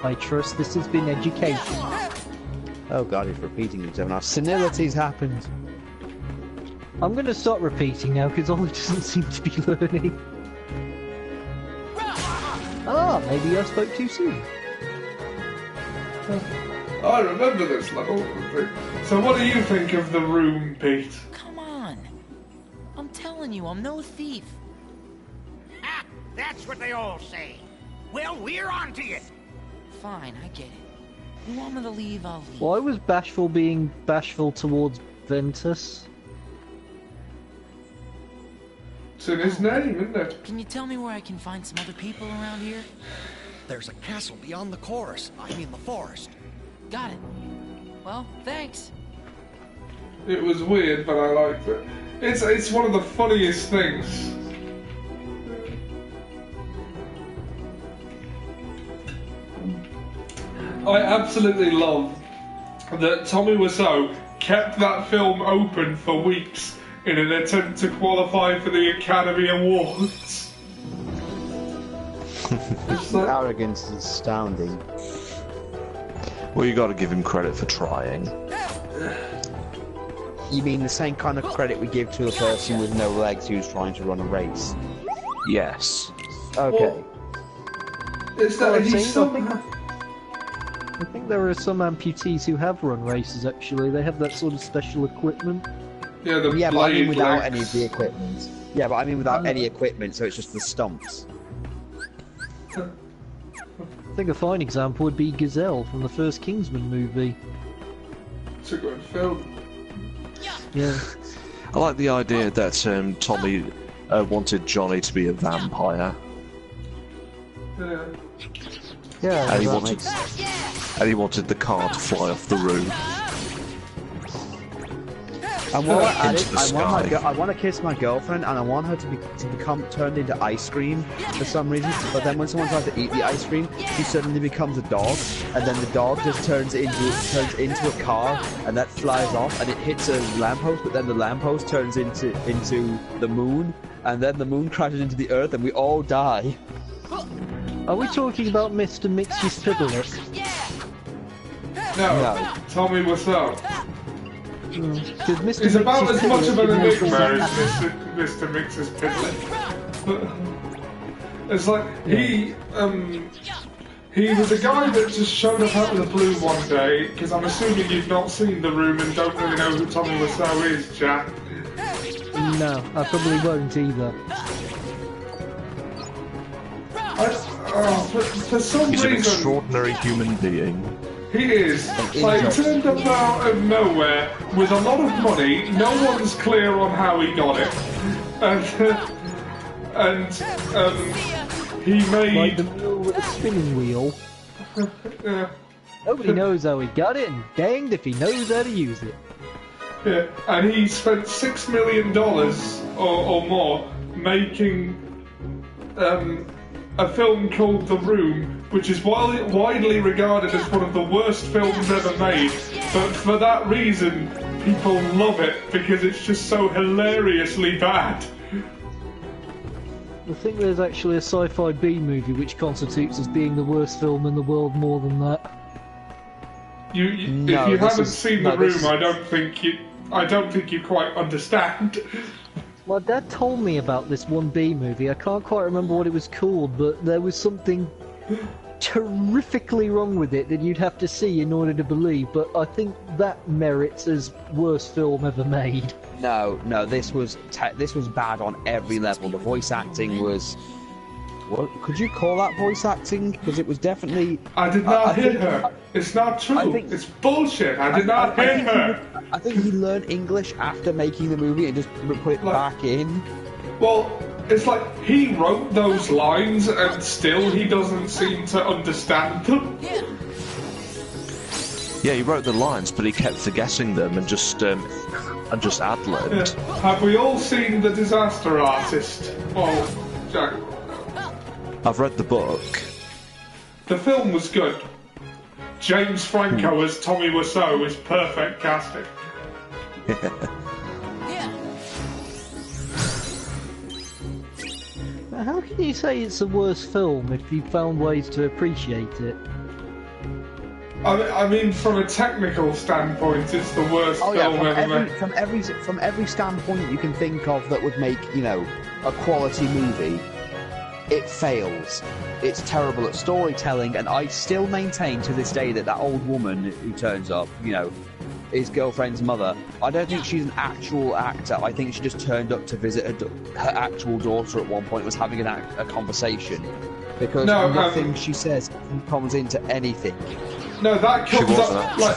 I trust this has been education. Oh God, he's repeating himself now. Senility's happened. I'm going to start repeating now because Ollie doesn't seem to be learning. Ah, maybe I spoke too soon. I remember this level. So what do you think of The Room, Pete? Come on. I'm telling you, I'm no thief. Ah, that's what they all say. Well, we're on to you. Fine, I get it. You want me to leave, I'll leave. Why was Bashful being bashful towards Ventus? It's in his name, isn't it? Can you tell me where I can find some other people around here? There's a castle beyond the chorus. I mean the forest. Got it. Well, thanks. It was weird, but I liked it. It's one of the funniest things. I absolutely love that Tommy Wiseau kept that film open for weeks in an attempt to qualify for the Academy Awards. Arrogance is astounding. Well, you got to give him credit for trying. You mean the same kind of credit we give to a person with no legs who's trying to run a race? Yes. Okay. I think there are some amputees who have run races, actually. They have that sort of special equipment. Yeah, but I mean without any of the equipment. Yeah, but I mean without any equipment, so it's just the stumps. I think a fine example would be Gazelle from the first Kingsman movie. It's a good film. Yeah. I like the idea that Tommy wanted Johnny to be a vampire. Yeah. Yeah, and he wanted the car to fly off the roof. And while I want to kiss my girlfriend, and I want her to become turned into ice cream for some reason. But then when someone tries to eat the ice cream, she suddenly becomes a dog, and then the dog just turns into a car, and that flies off, and it hits a lamppost. But then the lamppost turns into the moon, and then the moon crashes into the earth, and we all die. Are we talking about Mr. Mix's Piblet? No. Tommy Wiseau. He's about as much of an enigma as Mr. Mix's Piblet. It's like he was a guy that just showed up out of the blue one day, because I'm assuming you've not seen The Room and don't really know who Tommy Wiseau is, Jack. No, I probably won't either. For some He's reason... an extraordinary human being. He is. Like, turned up out of nowhere with a lot of money. No one's clear on how he got it. And he made... Like the mule with a spinning wheel. Yeah. Nobody knows how he got it, and danged if he knows how to use it. Yeah, and he spent $6 million or more making a film called The Room, which is widely regarded as one of the worst films ever made. But for that reason, people love it because it's just so hilariously bad. I think there's actually a sci-fi B movie which constitutes as being the worst film in the world more than that. If you haven't seen The Room, I don't think you quite understand. My dad told me about this one B movie. I can't quite remember what it was called, but there was something terrifically wrong with it that you'd have to see in order to believe. But I think that merits as worst film ever made. No, this was bad on every level. The voice acting was. What could you call that voice acting? Because it was definitely. I did not hear her. It's not true. It's bullshit. I did not hear her. I think he learned English after making the movie and just put it back in. Well, it's like he wrote those lines and still he doesn't seem to understand them. Yeah, he wrote the lines, but he kept forgetting them and just ad-libbed. Yeah. Have we all seen The Disaster Artist? Oh, Jack. I've read the book. The film was good. James Franco as Tommy Wiseau is perfect casting. How can you say it's the worst film if you found ways to appreciate it? I mean, from a technical standpoint, it's the worst film ever made. From every standpoint you can think of that would make, a quality movie, it fails. It's terrible at storytelling, and I still maintain to this day that old woman who turns up, his girlfriend's mother, I don't think she's an actual actor. I think she just turned up to visit her actual daughter at one point, was having a conversation. Because nothing she says comes into anything. No, that comes up, like,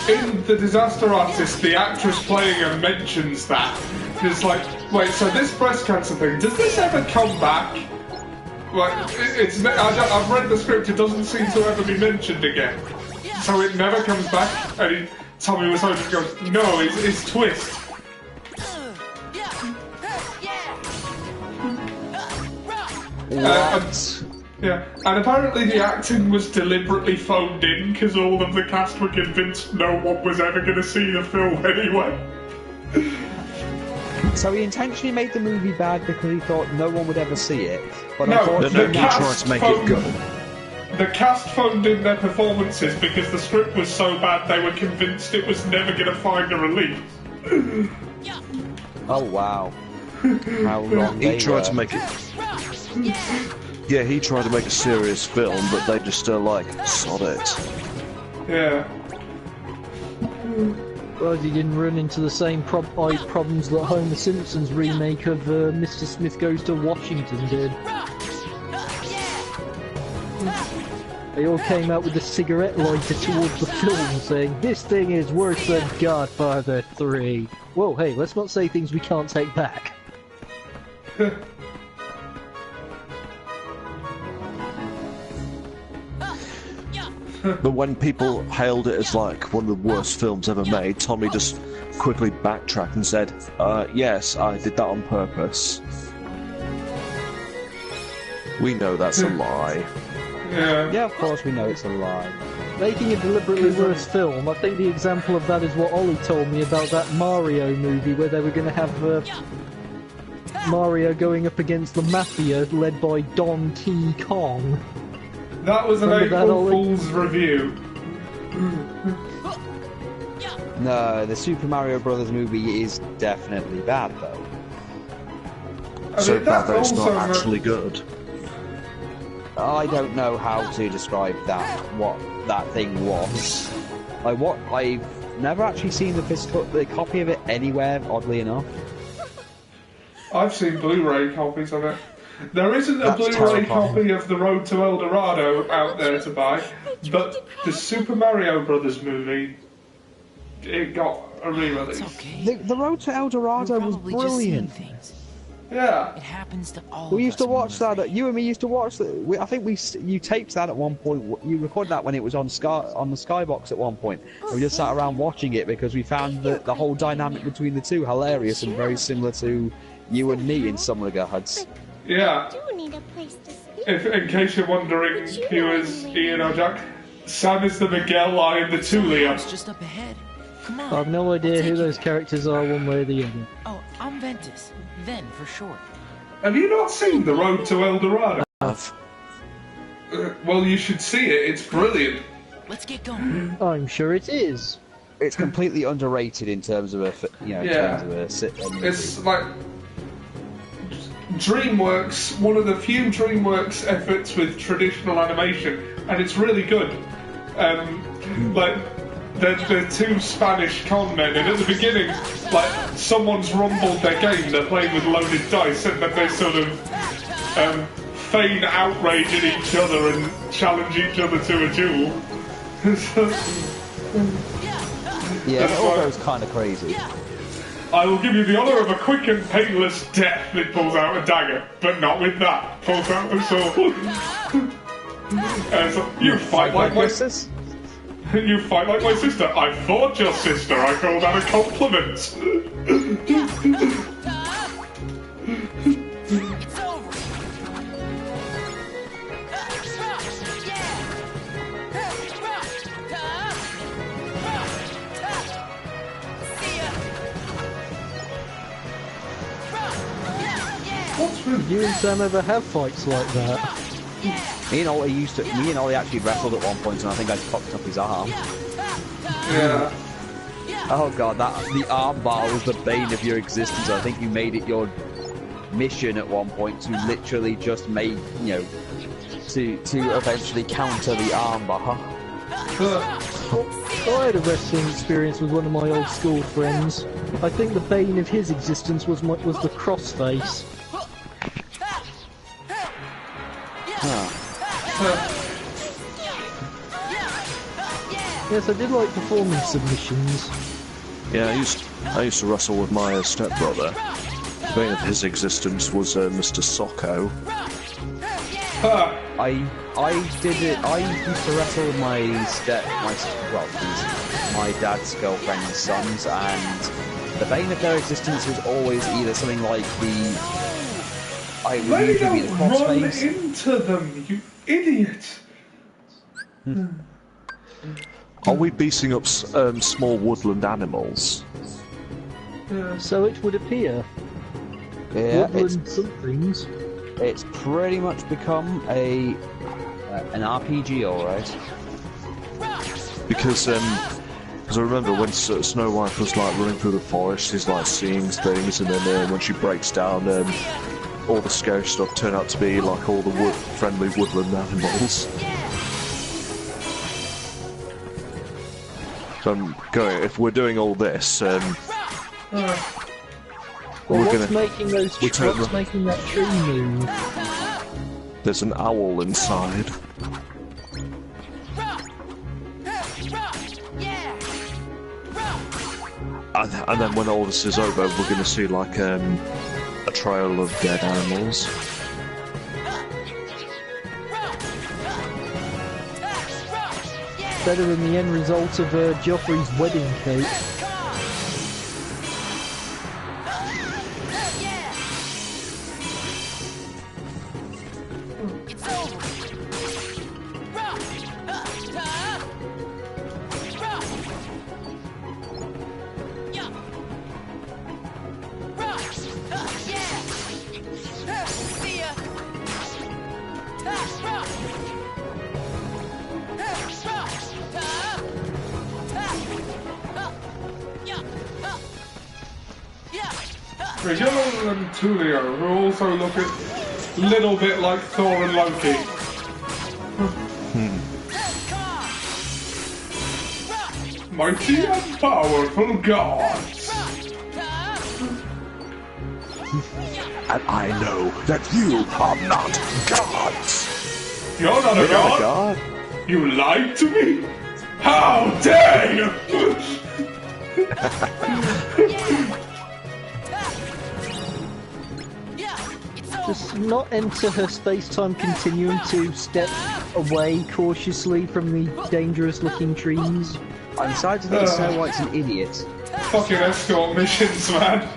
in The Disaster Artist, the actress playing her mentions that. It's like, wait, so this breast cancer thing, does this ever come back? Like, I've read the script, it doesn't seem to ever be mentioned again. So it never comes back, and Tommy Wiseau just goes, no, it's twist. And apparently the acting was deliberately phoned in because all of the cast were convinced no one was ever going to see the film anyway. So he intentionally made the movie bad because he thought no one would ever see it. But he tried to make it good. The cast phoned in their performances because the script was so bad they were convinced it was never going to find a release. Oh wow! How wrong he tried to make it. Yeah, he tried to make a serious film, but they just sod it. Yeah. Well, he didn't run into the same problems that Homer Simpson's remake of Mr. Smith Goes to Washington did. They all came out with a cigarette lighter towards the film saying, this thing is worse than Godfather 3. Whoa, hey, let's not say things we can't take back. But when people hailed it as one of the worst films ever made, Tommy just quickly backtracked and said, yes, I did that on purpose. We know that's a lie. Yeah, of course we know it's a lie. Making a deliberately worse film, I think the example of that is what Ollie told me about that Mario movie where they were going to have Mario going up against the Mafia led by Donkey Kong. That was an April Fool's review. No, the Super Mario Brothers movie is definitely bad, though. So bad that it's not actually good. I don't know how to describe that, what that thing was. I've never actually seen the copy of it anywhere, oddly enough. I've seen Blu-ray copies of it. There isn't a Blu-ray copy of The Road to El Dorado out there to buy, but the Super Mario Brothers movie, it got a re-release. The Road to El Dorado was brilliant. Yeah. It happens to all We of used to us when watch we're that. You and me used to watch that. I think you taped that at one point. You recorded that when it was on the Skybox at one point. And we just sat around watching it because we found the whole dynamic between the two hilarious and very similar to you and me in some regards. Yeah. do need a place to sleep. In case you're wondering, viewers, Ian or Jack, Sam is the Miguel, I am the Tulia. just up ahead. Come on. I have no idea who those characters are one way or the other. Oh, I'm Ventus. Ven for short. Have you not seen The Road to El Dorado? Have. Well, you should see it. It's brilliant. Let's get going. I'm sure it is. It's completely underrated in terms of It's like DreamWorks, one of the few DreamWorks efforts with traditional animation, and it's really good. Like they're two Spanish con men, and at the beginning, like someone's rumbled their game. They're playing with loaded dice, and then they sort of feign outrage at each other and challenge each other to a duel. Yeah, it all goes kind of crazy. I will give you the honour of a quick and painless death. It pulls out a dagger, but not with that. Pulls out a sword. So, you fight like my sister. You fight like my sister. I fought your sister. I call that a compliment. Did you and Sam ever have fights like that? Me and Ollie actually wrestled at one point, and I think I fucked up his arm. Yeah. Oh god, the arm bar was the bane of your existence. I think you made it your mission at one point to literally just make, to eventually counter the arm bar. I had a wrestling experience with one of my old school friends. I think the bane of his existence was the crossface. Yes, I did like performing submissions. Yeah, I used to wrestle with my stepbrother. The bane of his existence was Mr. Socko. I did it. I used to wrestle with my dad's girlfriend's sons, and the bane of their existence was always either something like Maybe don't run into them, you idiot! Are we beating up small woodland animals? So it would appear. Yeah, woodland somethings. It's pretty much become an RPG, alright. Because I remember when Snow White was like running through the forest, she's like seeing things, and then when she breaks down, all the scary stuff turned out to be like all the friendly woodland animals. So I'm going. If we're doing all this, what's making that tree move? There's an owl inside. And then when all this is over, we're going to see like a trail of dead animals. Better than the end result of Joffrey's wedding cake. Yellow and Tulio, who also look a little bit like Thor and Loki. Mighty and powerful gods. And I know that you are not gods. You're not a god? You lied to me? How dare you! Just not enter her space-time continuum to step away cautiously from the dangerous-looking trees. I'm decided to think Snow White's an idiot. Fucking escort missions, man.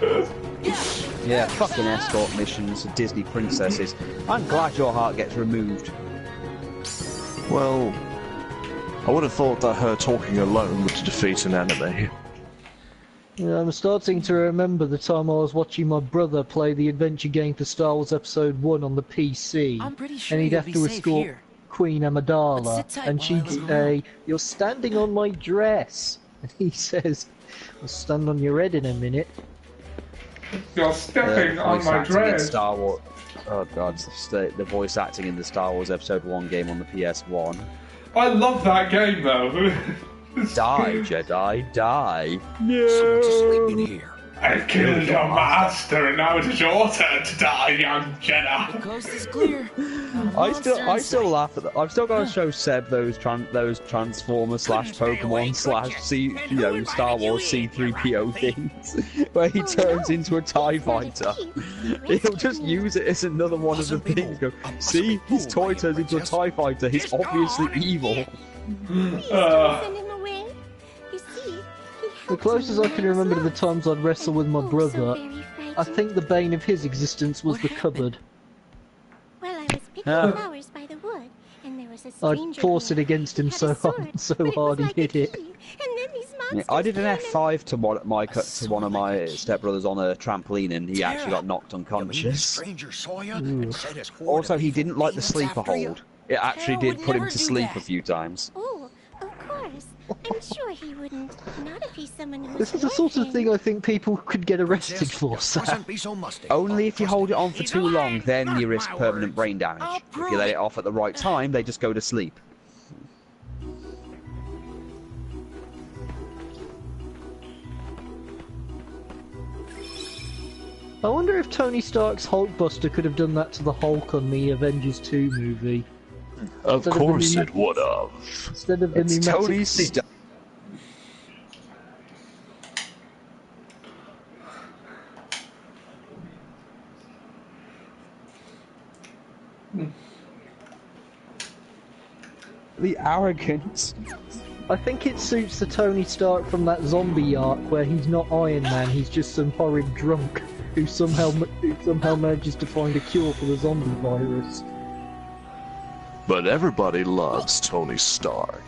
Yeah, fucking escort missions of Disney princesses. I'm glad your heart gets removed. Well, I would have thought that her talking alone would defeat an enemy. Yeah, I'm starting to remember the time I was watching my brother play the adventure game for Star Wars Episode 1 on the PC. I'm pretty sure and he'd you'll have be to safe escort here. Queen Amidala, But sit tight and while I she'd look say, "You're standing on my dress." And he says, "I'll stand on your head in a minute." You're stepping on my dress. Star Wars. Oh god, the voice acting in the Star Wars Episode 1 game on the PS1. I love that game though. Die, Jedi, die. Someone's asleep in here. I killed your master, and now it is your turn to die, young Jedi. The coast is clear. I still laugh at that. I've still got to show Seb those Transformer / Pokemon / Star Wars C-3PO things where he turns into a TIE fighter. He'll just use it as another one of the things. Go, see, his toy turns into a TIE fighter. He's obviously evil. The closest I can remember to the times I'd wrestle with my brother, I think the bane of his existence was the cupboard. Well, I was picking flowers by the wood, and there was a stranger. I'd force it against him so hard he hit it. Yeah, I did an F5 to one of my stepbrothers on a trampoline, and he actually got knocked unconscious. Also, he didn't like the sleeper hold. It actually did put him to sleep a few times. Oh, of course. I'm sure he wouldn't. Not if he's someone who's This is the sort of thing I think people could get arrested for, Sam. Only if you hold it on for too long, then you risk permanent brain damage. If you let it off at the right time, they just go to sleep. I wonder if Tony Stark's Hulkbuster could have done that to the Hulk on the Avengers 2 movie. Of course it would have. Instead of the It's pneumatic... Tony Stark. The arrogance. I think it suits the Tony Stark from that zombie arc where he's not Iron Man, he's just some horrid drunk who somehow manages to find a cure for the zombie virus. But everybody loves Tony Stark.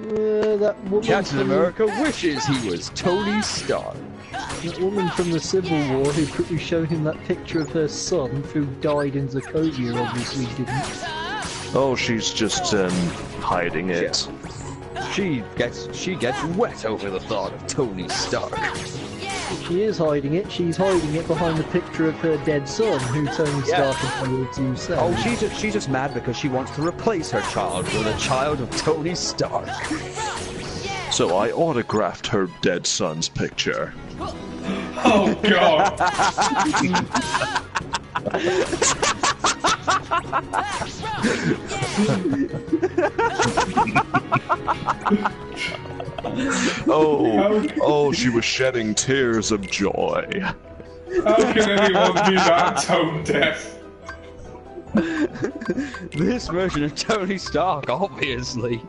That woman Captain America wishes he was Tony Stark. That woman from the Civil War who showed him that picture of her son who died in Sokovia obviously didn't. Oh, she's just hiding it. She gets wet over the thought of Tony Stark. She is hiding it. She's hiding it behind the picture of her dead son, who Tony Stark appeared to save. Oh, she's just mad because she wants to replace her child with a child of Tony Stark. So I autographed her dead son's picture. Oh God! Oh, she was shedding tears of joy. How can anyone be that tone deaf? This version of Tony Stark, obviously.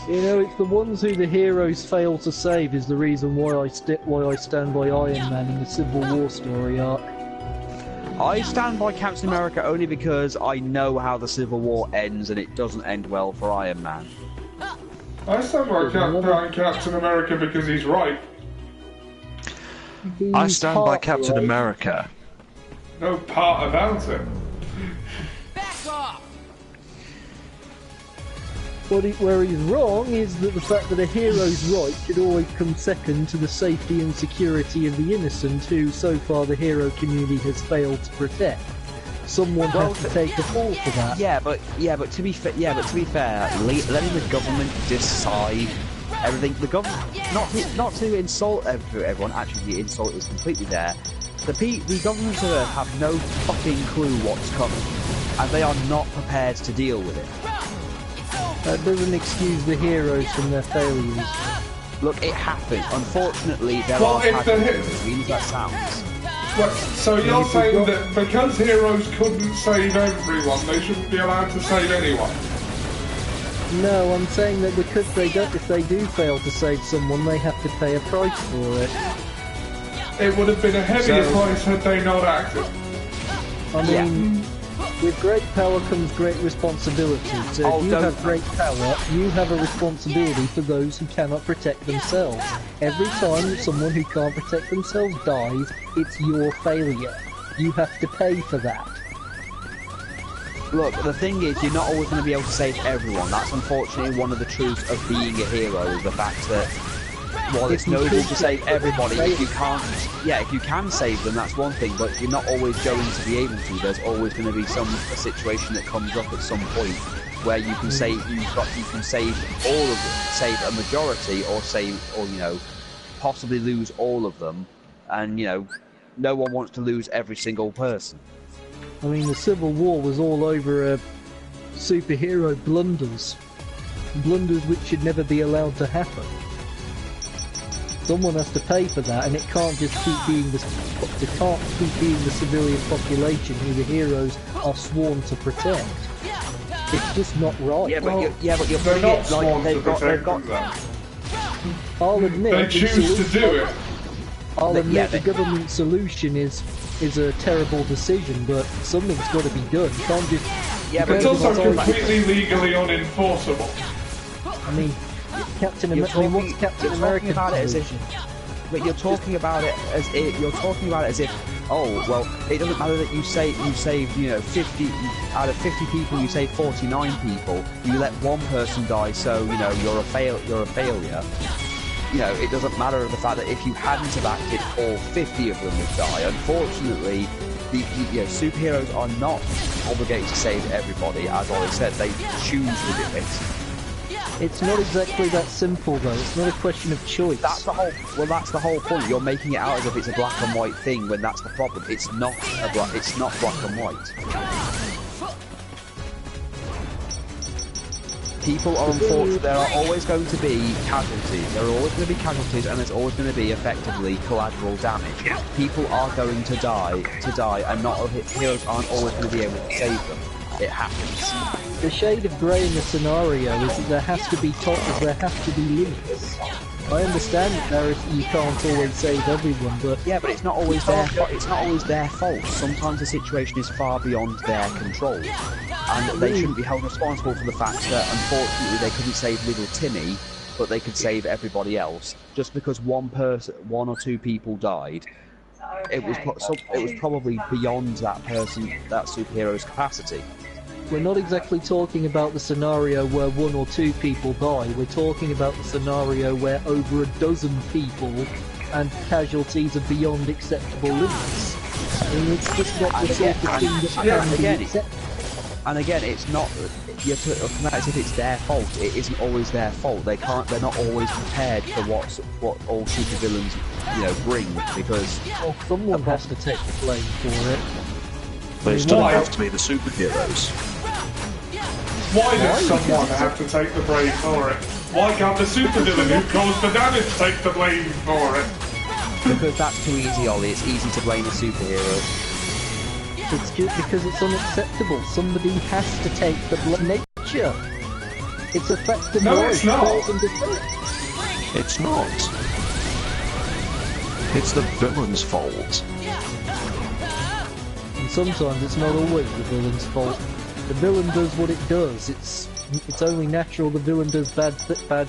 You know, it's the ones who the heroes fail to save is the reason why I stand by Iron Man in the Civil War story arc. I stand by Captain America only because I know how the Civil War ends, and it doesn't end well for Iron Man. I stand by Captain America because he's right. I stand by Captain America. No part about it. Back off! Where he's wrong is that the fact that a hero's right should always come second to the safety and security of the innocent, who so far the hero community has failed to protect. Someone has to take the fall for that. Yeah, but to be fair, letting the government decide everything. The government, not to insult everyone. Actually, the insult is completely there. The governments of Earth have no fucking clue what's coming, and they are not prepared to deal with it. That doesn't excuse the heroes from their failures. Look, it happened. Unfortunately, there are tragedies, as mean as that sounds. Well, so you're saying that because heroes couldn't save everyone, they shouldn't be allowed to save anyone? No, I'm saying that because they don't, if they do fail to save someone, they have to pay a price for it. It would have been a heavier price had they not acted. I mean, with great power comes great responsibility. So if you have great power, you have a responsibility for those who cannot protect themselves. Every time someone who can't protect themselves dies, it's your failure. You have to pay for that. Look, the thing is, you're not always going to be able to save everyone. That's unfortunately one of the truths of being a hero, is the fact that while it's noble to save everybody, if you can't, if you can save them, that's one thing, but you're not always going to be able to. There's always going to be a situation that comes up at some point where you can save, you can save all of them, save a majority, or possibly lose all of them, and no one wants to lose every single person. I mean, the Civil War was all over superhero blunders which should never be allowed to happen. Someone has to pay for that, and it can't just keep being the civilian population who the heroes are sworn to protect. It's just not right. Yeah, but you're putting it like they've got that. I'll admit they choose to do it. I'll admit the government solution is a terrible decision, but something's got to be done. You can't just. Yeah, but it's also completely legally unenforceable. I mean, what's Captain America about it as if, but you're talking about it as if, oh well, it doesn't matter that you save 50 out of 50 people, you save 49 people. You let one person die, so you're a failure. It doesn't matter the fact that if you hadn't have acted, all 50 of them would die. Unfortunately, the superheroes are not obligated to save everybody. As I said, they choose to do it. It's not exactly that simple, though. It's not a question of choice. That's the whole point. You're making it out as if it's a black and white thing, when that's the problem. It's not black and white. People are unfortunate. There are always going to be casualties. There are always going to be casualties, and there's always going to be effectively collateral damage. People are going to die, and heroes aren't always going to be able to save them. It happens. The shade of grey in the scenario is that there have to be limits. I understand that you can't always save everyone, but but it's not always their fault. Sometimes the situation is far beyond their control, and they shouldn't be held responsible for the fact that unfortunately they couldn't save little Timmy, but they could save everybody else. Just because one or two people died, it was probably beyond that superhero's capacity. We're not exactly talking about the scenario where one or two people die. We're talking about the scenario where over a dozen people and casualties are beyond acceptable limits. I mean, it's just not the sort of thing that can be accepted. And again, it's not. You're talking about as if it's their fault. It isn't always their fault. They're not always prepared for what all supervillains bring, because someone has to take the blame for it. But it doesn't have to be the superheroes. Why does someone have to take the blame for it? Why can't the supervillain who caused the damage take the blame for it? Because that's too easy, Ollie. It's easy to blame a superhero. It's just because it's unacceptable. Somebody has to take the blame. Nature. It's a fact of life. It's not. It's not. It's the villain's fault. And sometimes it's not always the villain's fault. The villain does what it does. It's only natural the villain does bad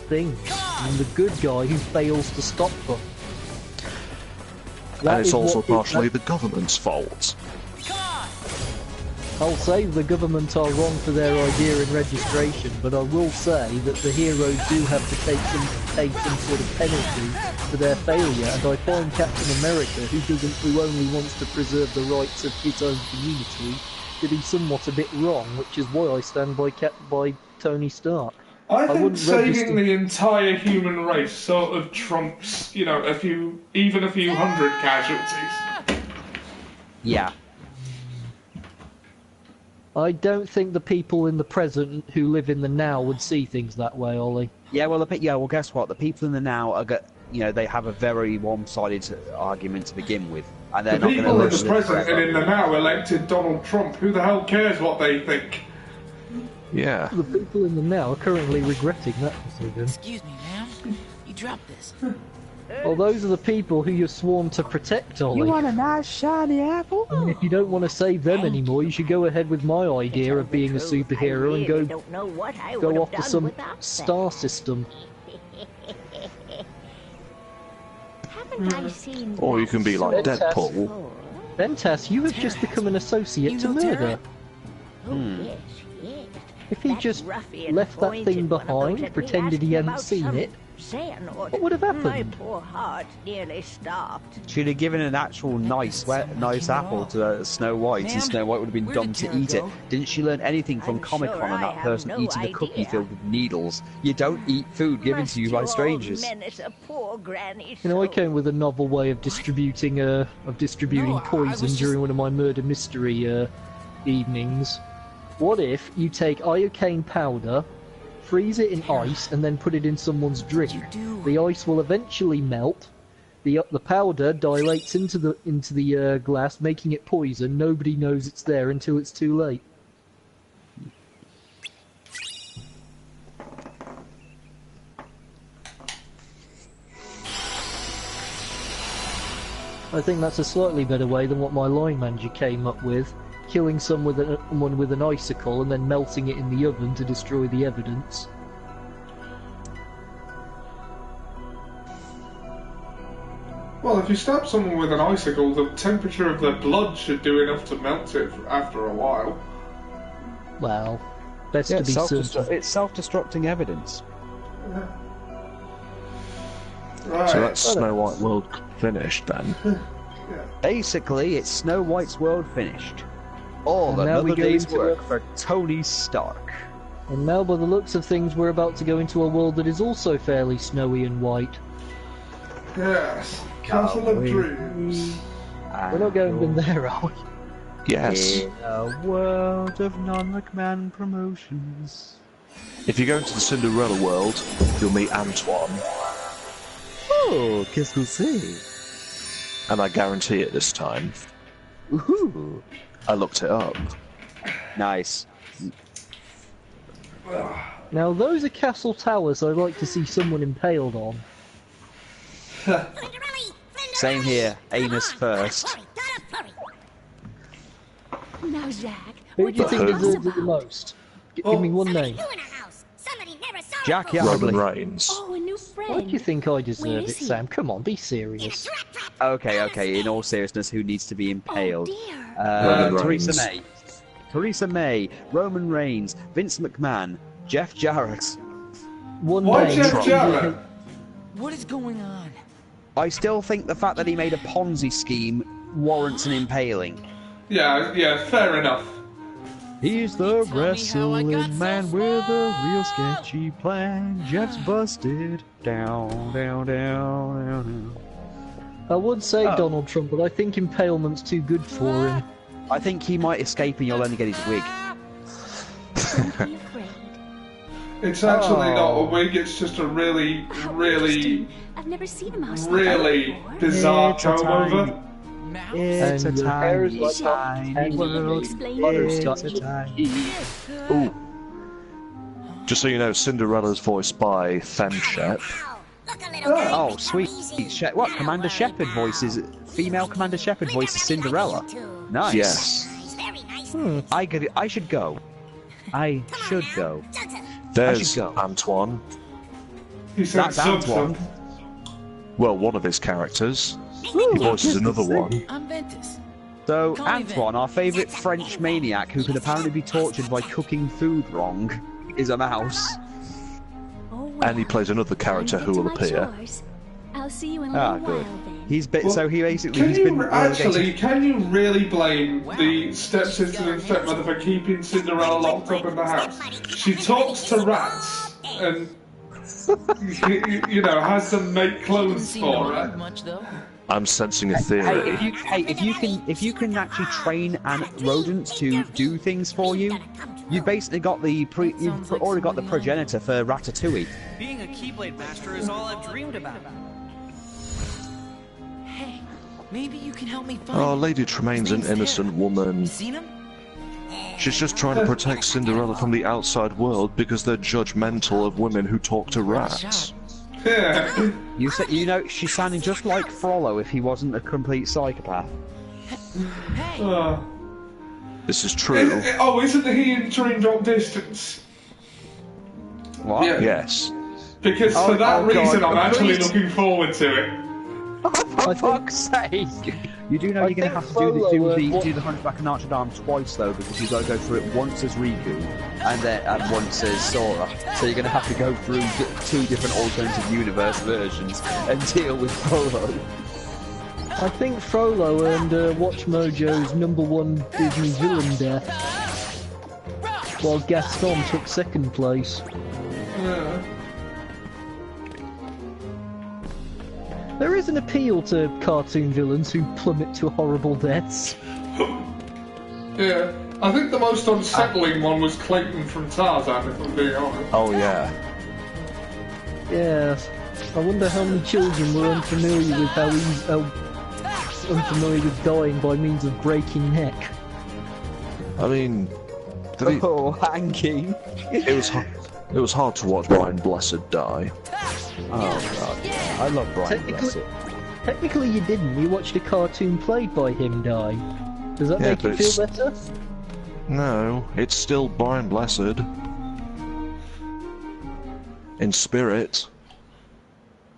things, and the good guy who fails to stop them. And it's also partially the government's fault. I'll say the government are wrong for their idea in registration, but I will say that the heroes do have to pay some sort of penalty for their failure, and I find Captain America, who only wants to preserve the rights of his own community, to be somewhat a bit wrong, which is why I stand by Tony Stark. I think saving the entire human race sort of trumps, even a few hundred casualties. Yeah. I don't think the people in the present who live in the now would see things that way, Ollie. Well, guess what? The people in the now they have a very one-sided argument to begin with. And they're the not people going to in the present and in the now elected Donald Trump. Who the hell cares what they think? Yeah. The people in the now are currently regretting that decision. Excuse me, ma'am. You dropped this. Well, those are the people who you've sworn to protect, Ollie. You want a nice shiny apple? I mean, if you don't want to save them anymore, you should go ahead with my idea of being a superhero and go off to some star system. Or you can be like Deadpool. Ventas, you have just become an associate to murder. If he just left that thing behind, pretended he hadn't seen it, what would have happened? My poor heart nearly stopped. She'd have given an actual nice apple to Snow White, and Snow White would have been dumb to eat it. Didn't she learn anything from Comic-Con and that person eating a cookie filled with needles? You don't eat food given to you by strangers. You know, I came with a novel way of distributing poison during one of my murder mystery evenings. What if you take iocane powder, freeze it in ice, and then put it in someone's drink? The ice will eventually melt. The powder dilates into the glass, making it poison. Nobody knows it's there until it's too late. I think that's a slightly better way than what my line manager came up with. Killing someone with an icicle and then melting it in the oven to destroy the evidence. Well, if you stab someone with an icicle, the temperature of their blood should do enough to melt it after a while. Well, best to be certain. It's self-destructing evidence. Yeah. Right. So that's Snow White world finished then. Yeah. Basically, it's Snow White's world finished. All And now we another go day's into work for Tony Stark. And now, by the looks of things, we're about to go into a world that is also fairly snowy and white. Yes. Castle of Dreams. We're not going in there, are we? Yes. In a world of non-McMahon promotions. If you go into the Cinderella world, you'll meet Antoine. Oh, qu'est-ce que c'est? And I guarantee it this time. Woohoo! I looked it up. Nice. Now, those are castle towers I'd like to see someone impaled on. Same here. Amos first. Now, Jack, Who do you think deserves it the most? Give me one name. Jack Roman Yardley. Reigns. Oh, a new friend. Why do you think I Where deserve it, is he? Sam? Come on, be serious. Okay, in all seriousness, who needs to be impaled? Roman Theresa Reigns. May. Theresa May, Roman Reigns, Vince McMahon, Jeff Jarrett. One Why name. Jeff Jarrett? What is going on? I still think the fact that he made a Ponzi scheme warrants an impaling. Yeah, fair enough. He's the wrestling man with a real sketchy plan. Jeff's busted. Down, down, down, down. I would say Donald Trump, but I think impalement's too good for him. I think he might escape and you'll only get his wig. It's actually not a wig, it's just a really I've never seen a mouse bizarre comb over. It's a And your hair is tiny, like tiny world. It's a tiny... Ooh. Just so you know, Cinderella's voiced by Femme Shep. Oh, sweet. What? Commander Shepard voices... Female Commander Shepard voices Cinderella. Nice. Yes. I should go. I should go. There's go. Antoine. He said That's Antoine. Well, one of his characters. He voices another one. I'm Ventus. So, Call me Antoine, our favourite French maniac who can apparently be tortured by cooking food wrong, is a mouse. And he plays another character who will appear. I'll see you in a little Good. while then. So he basically Can he's you been can you really blame the stepsister and stepmother for keeping Cinderella locked up in the house? She talks to rats and you know has them make clothes for her. Much though. I'm sensing a theory. if you can actually train rodents to do things for you, you've basically got you've already got the progenitor for Ratatouille. Being a Keyblade Master is all I've dreamed about. Hey, Maybe you can help me find Oh, him. Lady Tremaine's an innocent woman. You seen him? She's just trying to protect Cinderella from the outside world because they're judgmental of women who talk to rats. Yeah. You know, she's sounding just like Frollo if he wasn't a complete psychopath. This is true. Isn't he in Dream Drop Distance? What? Yeah. Yes. Because for that reason, God, I'm actually please. looking forward to it. For fuck's sake! You do know you're going to have to do the Hunchback of Notre Dame twice though, because you've got to go through it once as Riku and once as Sora. So you're going to have to go through 2 different alternative universe versions and deal with Frollo. I think Frollo earned Watch Mojo's #1 Disney villain death, while Gaston took 2nd place. Yeah. There is an appeal to cartoon villains who plummet to horrible deaths. Yeah. I think the most unsettling one was Clayton from Tarzan, if I'm being honest. Oh, yeah. Yes. I wonder how many children were unfamiliar with unfamiliar with dying by means of breaking neck. I mean... hanging. It was hard to watch Brian Blessed die. Oh god, yeah. I love Brian Blessed. Technically you didn't, you watched a cartoon played by him die. Does that make you feel better? No, it's still Brian Blessed. In spirit.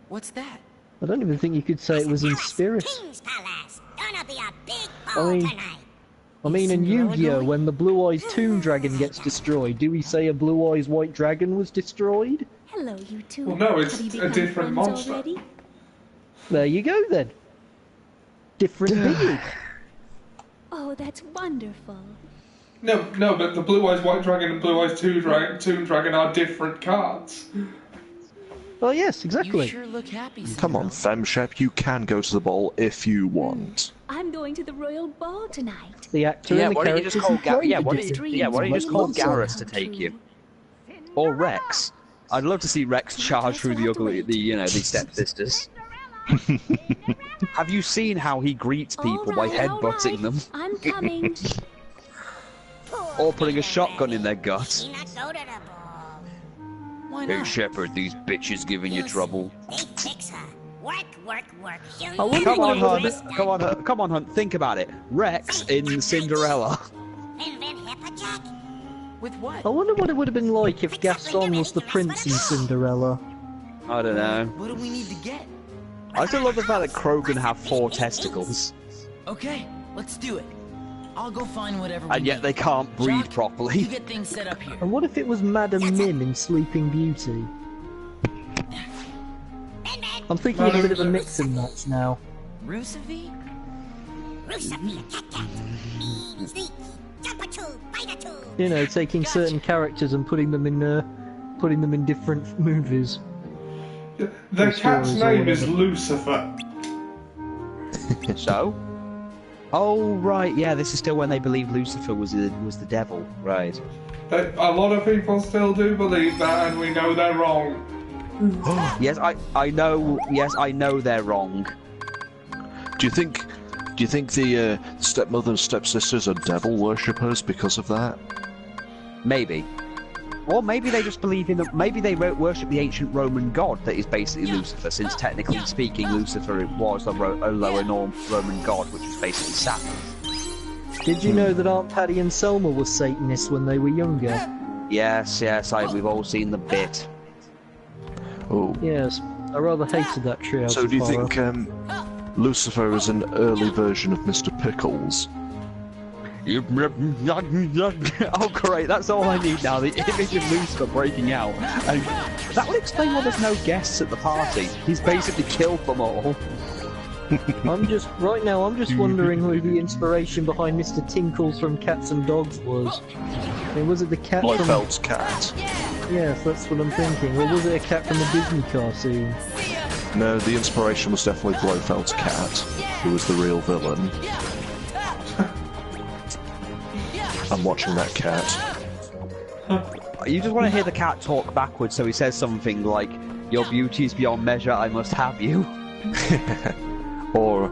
What's that? I don't even think you could say it was in spirit. I mean, in Yu-Gi-Oh, when the Blue Eyes Toon Dragon gets destroyed, do we say a Blue Eyes White Dragon was destroyed? Hello, you two. Well, no, it's Have you a become different friends monster. already? There you go then. Different being. Oh, that's wonderful. No, but the Blue Eyes White Dragon and Blue Eyes Toon Dragon are different cards. Oh yes, exactly. You sure look happy, Come on, Femshep, you can go to the ball if you want. I'm going to the royal ball tonight. The actor and the why don't you characters just call who play the why don't you just call Garrus to take you? Or Rex. I'd love to see Rex charge through the stepsisters. Have you seen how he greets people by headbutting them? I'm coming. Or putting a shotgun in their gut? Why Hey not? Shepard, these bitches giving you trouble. Come on, Hunt. Come on, Hunt. Think about it. Rex in Cinderella. With what? I wonder what it would have been like if Gaston was the prince in Cinderella. I don't know. What do we need to get? I still love the fact that Krogan have 4 testicles. Okay, let's do it. I'll go find whatever we And yet need. they can't breed Jock, properly. You get things set up here. And what if it was Madame Mim in Sleeping Beauty? I'm thinking of a bit of a mix and match now. Rusevi? You know, taking certain characters and putting them in different movies. The cat's name is whatever. Lucifer. So? Oh right, yeah. This is still when they believed Lucifer was the devil, right? A lot of people still do believe that, and we know they're wrong. Yes, I know. Yes, I know they're wrong. Do you think the stepmother and stepsisters are devil worshippers because of that? Maybe. Or maybe they just believe in the. Maybe they worship the ancient Roman god that is basically Lucifer, since technically speaking, Lucifer was a lower Roman god, which is basically Saturn. Did you know that Aunt Patty and Selma were Satanists when they were younger? Yes, we've all seen the bit. Oh. Yes, I rather hated that trio. So do you think Lucifer is an early version of Mr. Pickles? Oh great, that's all I need now, the image of Lucifer breaking out. And that would explain why there's no guests at the party. He's basically killed them all. I'm just wondering who the inspiration behind Mr. Tinkles from Cats and Dogs was. I mean, was it the cat Blofeld's cat. Yes, that's what I'm thinking. Or was it a cat from a Disney cartoon? No, the inspiration was definitely Blofeld's cat, who was the real villain. I'm watching that cat. You just want to hear the cat talk backwards, so he says something like, "Your beauty is beyond measure, I must have you." Or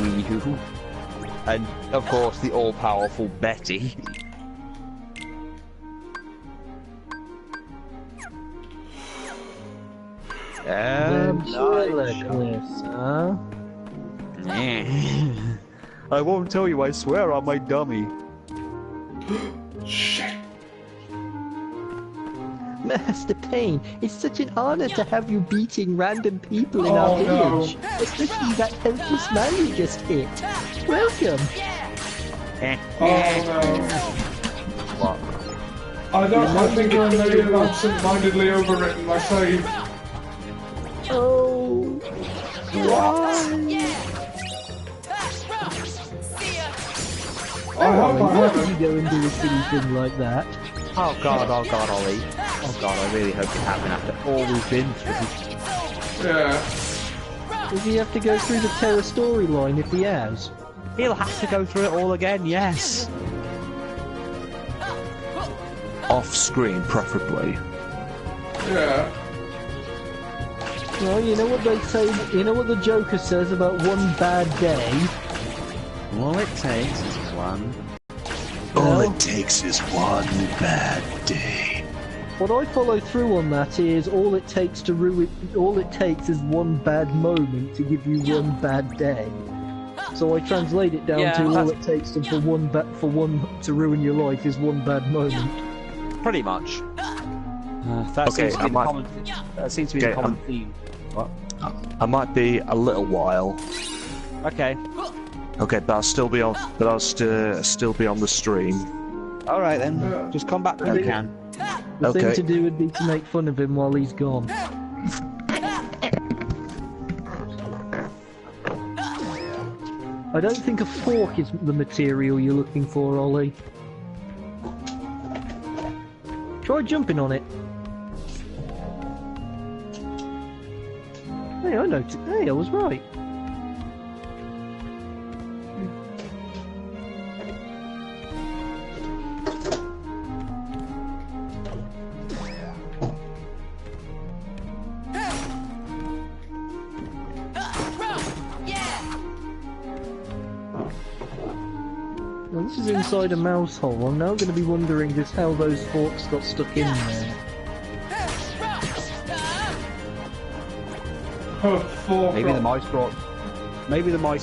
Wee-hoo. And, of course, the all-powerful Betty. Ventriloquist, huh? I won't tell you, I swear on my dummy. Shit. Master Payne, it's such an honor to have you beating random people in our village. Especially that helpless man you just hit. Welcome. Oh no. What? I think I may have absent-mindedly overwritten my save. Oh. Why? I hope I Why did haven't. you go and do a silly thing like that? Oh god, Ollie. Oh god, I really hope it happened after all we've been through. Yeah. Does he have to go through the Terra storyline if he has? He'll have to go through it all again, yes. Off-screen, preferably. Yeah. Well, you know what they say, you know what the Joker says about one bad day? All it takes is one. All it takes is one bad day. What I follow through on that is all it takes is one bad moment to give you one bad day. So I translate it down to all it takes to ruin your life is one bad moment. Pretty much. That seems to be the common theme. What? I might be a little while. Okay. Okay, but I'll still be on. But I'll still be on the stream. All right then. Just come back when you can. The thing to do would be to make fun of him while he's gone. I don't think a fork is the material you're looking for, Ollie. Try jumping on it. Hey, I noticed. Hey, I was right. Well, this is inside a mouse hole. I'm now going to be wondering just how those forks got stuck in there. Maybe the mice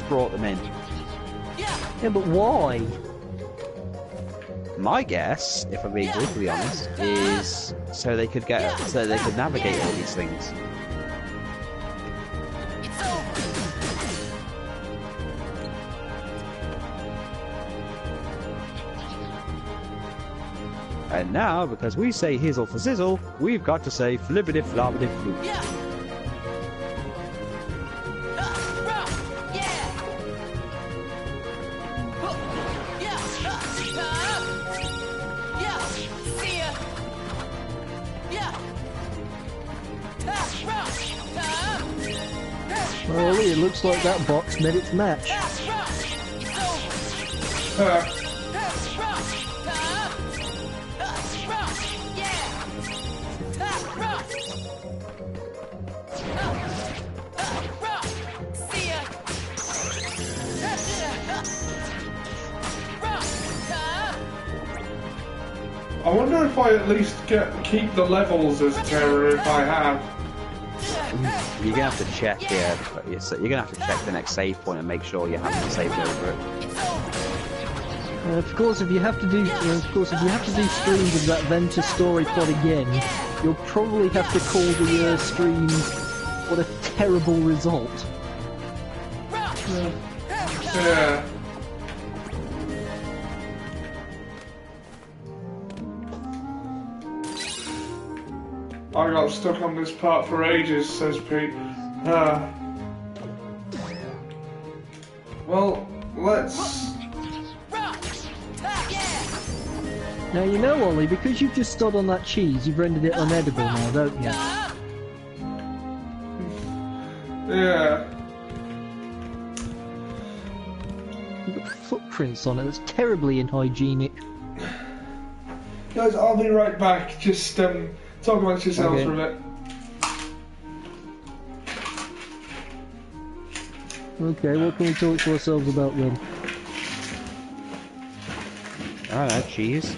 brought them in. Yeah, but why? My guess, if I'm being brutally honest, is so they could navigate all these things. And now, because we say hizzle for sizzle, we've got to say flibbity flobbity floop. Well, it looks like that box met its match. I wonder if I at least keep the levels as Terra if I have. You're gonna have to check here. You're gonna have to check the next save point and make sure you haven't saved over it. Of course, if you have to do streams of that Ventus story plot again, you'll probably have to call the stream "What a terrible result." Yeah. I got stuck on this part for ages, says Pete. Well, let's... Now you know, Ollie, because you've just stood on that cheese, you've rendered it unedible now, don't you? Yeah. You've got footprints on it, that's terribly unhygienic. Guys, I'll be right back. Just talk amongst yourselves for a bit. Okay, what can we talk to ourselves about then? I don't know, cheese.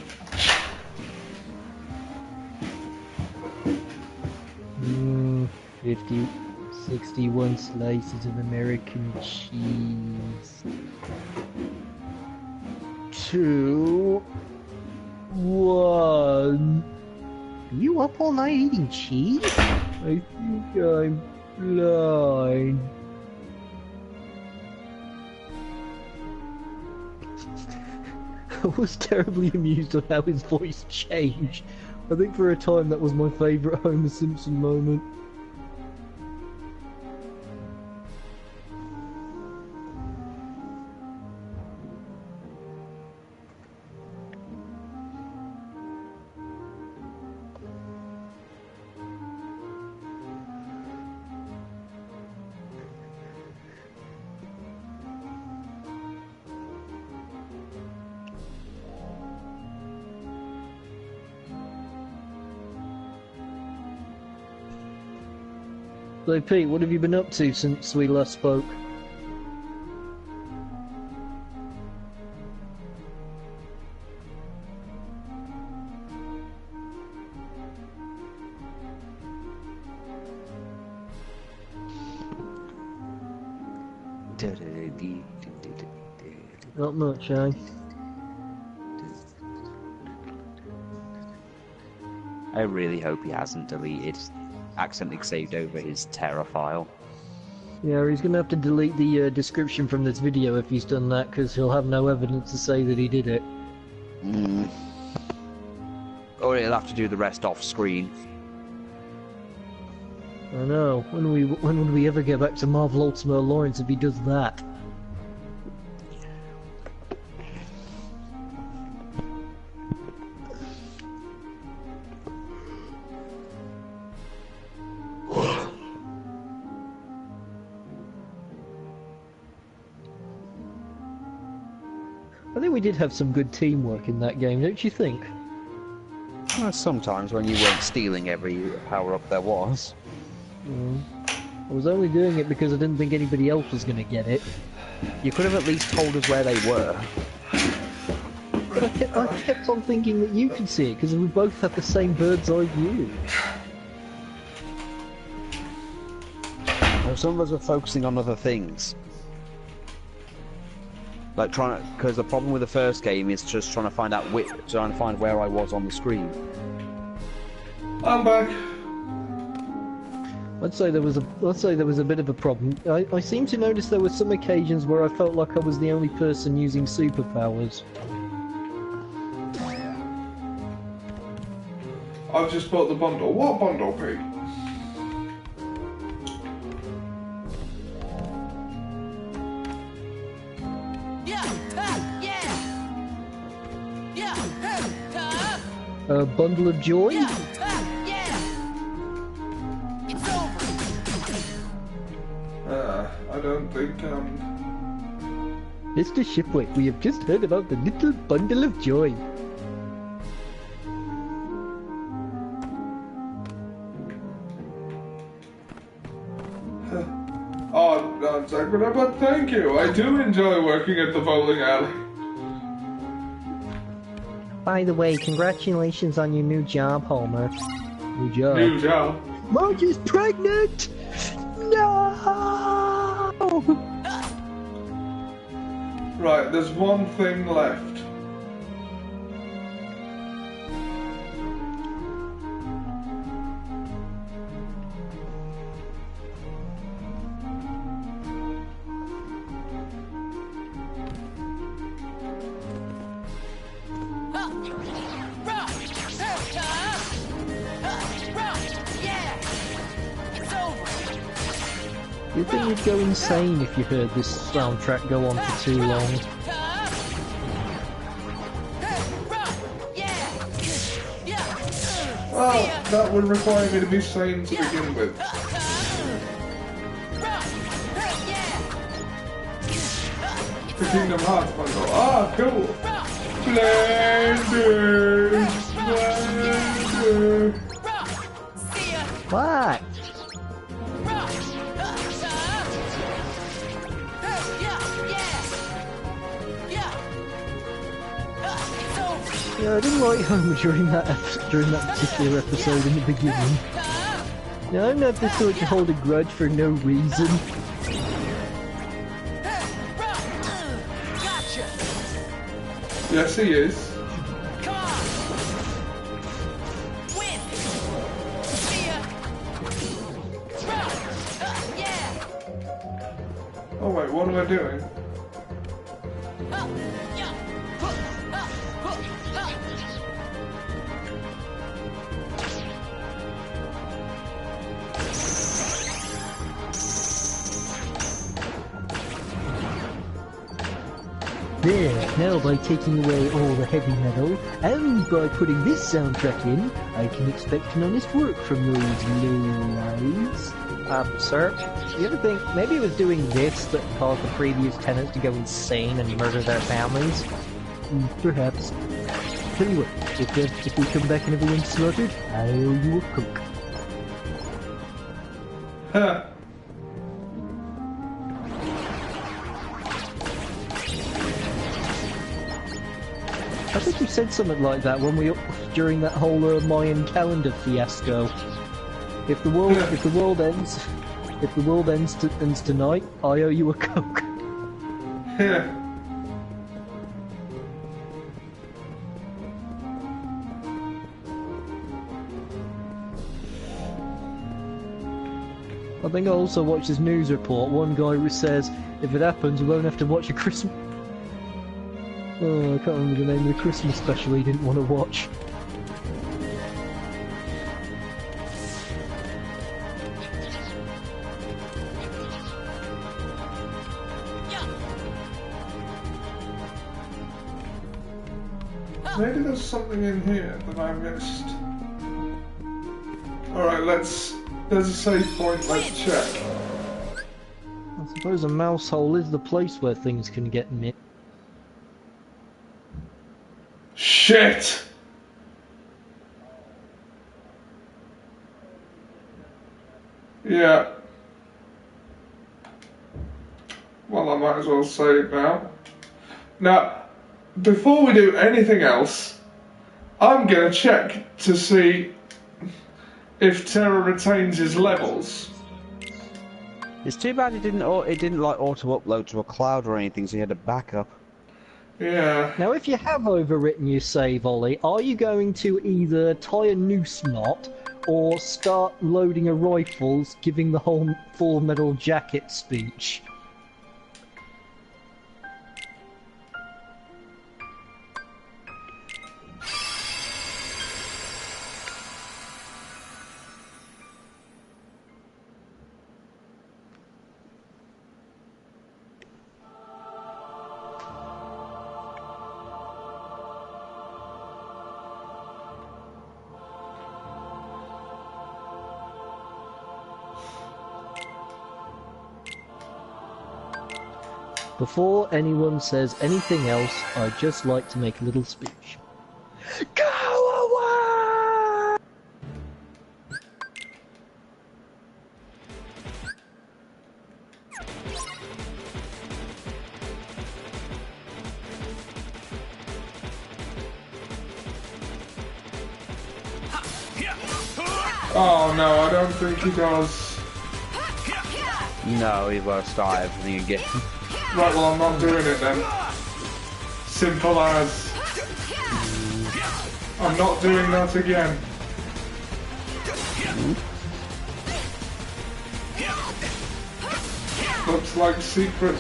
50, 61 slices of American cheese. 2, 1. Are you up all night eating cheese? I think I'm blind. I was terribly amused on how his voice changed. I think for a time that was my favourite Homer Simpson moment. So Pete, what have you been up to since we last spoke? Not much, eh? I really hope he hasn't accidentally saved over his Terra file. Yeah, he's gonna have to delete the description from this video if he's done that, because he'll have no evidence to say that he did it. Or he'll have to do the rest off screen. I know. When would we ever get back to Marvel Ultimate Alliance if he does that? I think we did have some good teamwork in that game, don't you think? Well, sometimes when you weren't stealing every power-up there was. I was only doing it because I didn't think anybody else was going to get it. You could have at least told us where they were. But I kept on thinking that you could see it, because we both had the same bird's eye view. Well, some of us were focusing on other things. Like because the problem with the first game is just trying to find where I was on the screen. I'm back. I'd say there was a bit of a problem. I seem to notice there were some occasions where I felt like I was the only person using superpowers. I've just bought the bundle. What bundle, Pete? A bundle of joy? I don't think, Mr. Shipway, we have just heard about the little bundle of joy. Oh, Sakura, but thank you. I do enjoy working at the bowling alley. By the way, congratulations on your new job, Homer. New job. New job. Marge is pregnant! No! Right, there's one thing left. You think you'd go insane if you heard this soundtrack go on for too long? Well, that would require me to be sane to begin with. The Kingdom Hearts bundle. Ah, cool! Splendid! Splendid! What? Yeah, I didn't like Homer during that particular episode in the beginning. Now, I'm not the sort to hold a grudge for no reason. Gotcha. Yes, he is. Come on. Win. See ya. Yeah. Oh wait, what am I doing? There, now by taking away all the heavy metal, and by putting this soundtrack in, I can expect an honest work from those low-lives. Sir, you ever think maybe it was doing this that caused the previous tenants to go insane and murder their families? Perhaps. Tell you what, if we come back and everyone's slaughtered, I owe you a Coke. Huh. I think you said something like that when during that whole Mayan calendar fiasco. If the world ends tonight, I owe you a Coke. Yeah. I think I also watched this news report. One guy says, if it happens, we won't have to watch a Christmas... Oh, I can't remember the name of the Christmas special he didn't want to watch. Maybe there's something in here that I missed. Alright, there's a save point, let's check. I suppose a mouse hole is the place where things can get missed. Shit! Yeah. Well, I might as well save now. Now, before we do anything else, I'm gonna check to see if Terra retains his levels. It's too bad it didn't like auto upload to a cloud or anything, so you had a backup. Yeah. Now, if you have overwritten your save, Ollie, are you going to either tie a noose knot or start loading a rifles, giving the whole Full Metal Jacket speech? Before anyone says anything else, I'd just like to make a little speech. Go away! Oh no, I don't think he does. No, he won't start everything again. Right, well, I'm not doing it then. Simple as. I'm not doing that again. Looks like secret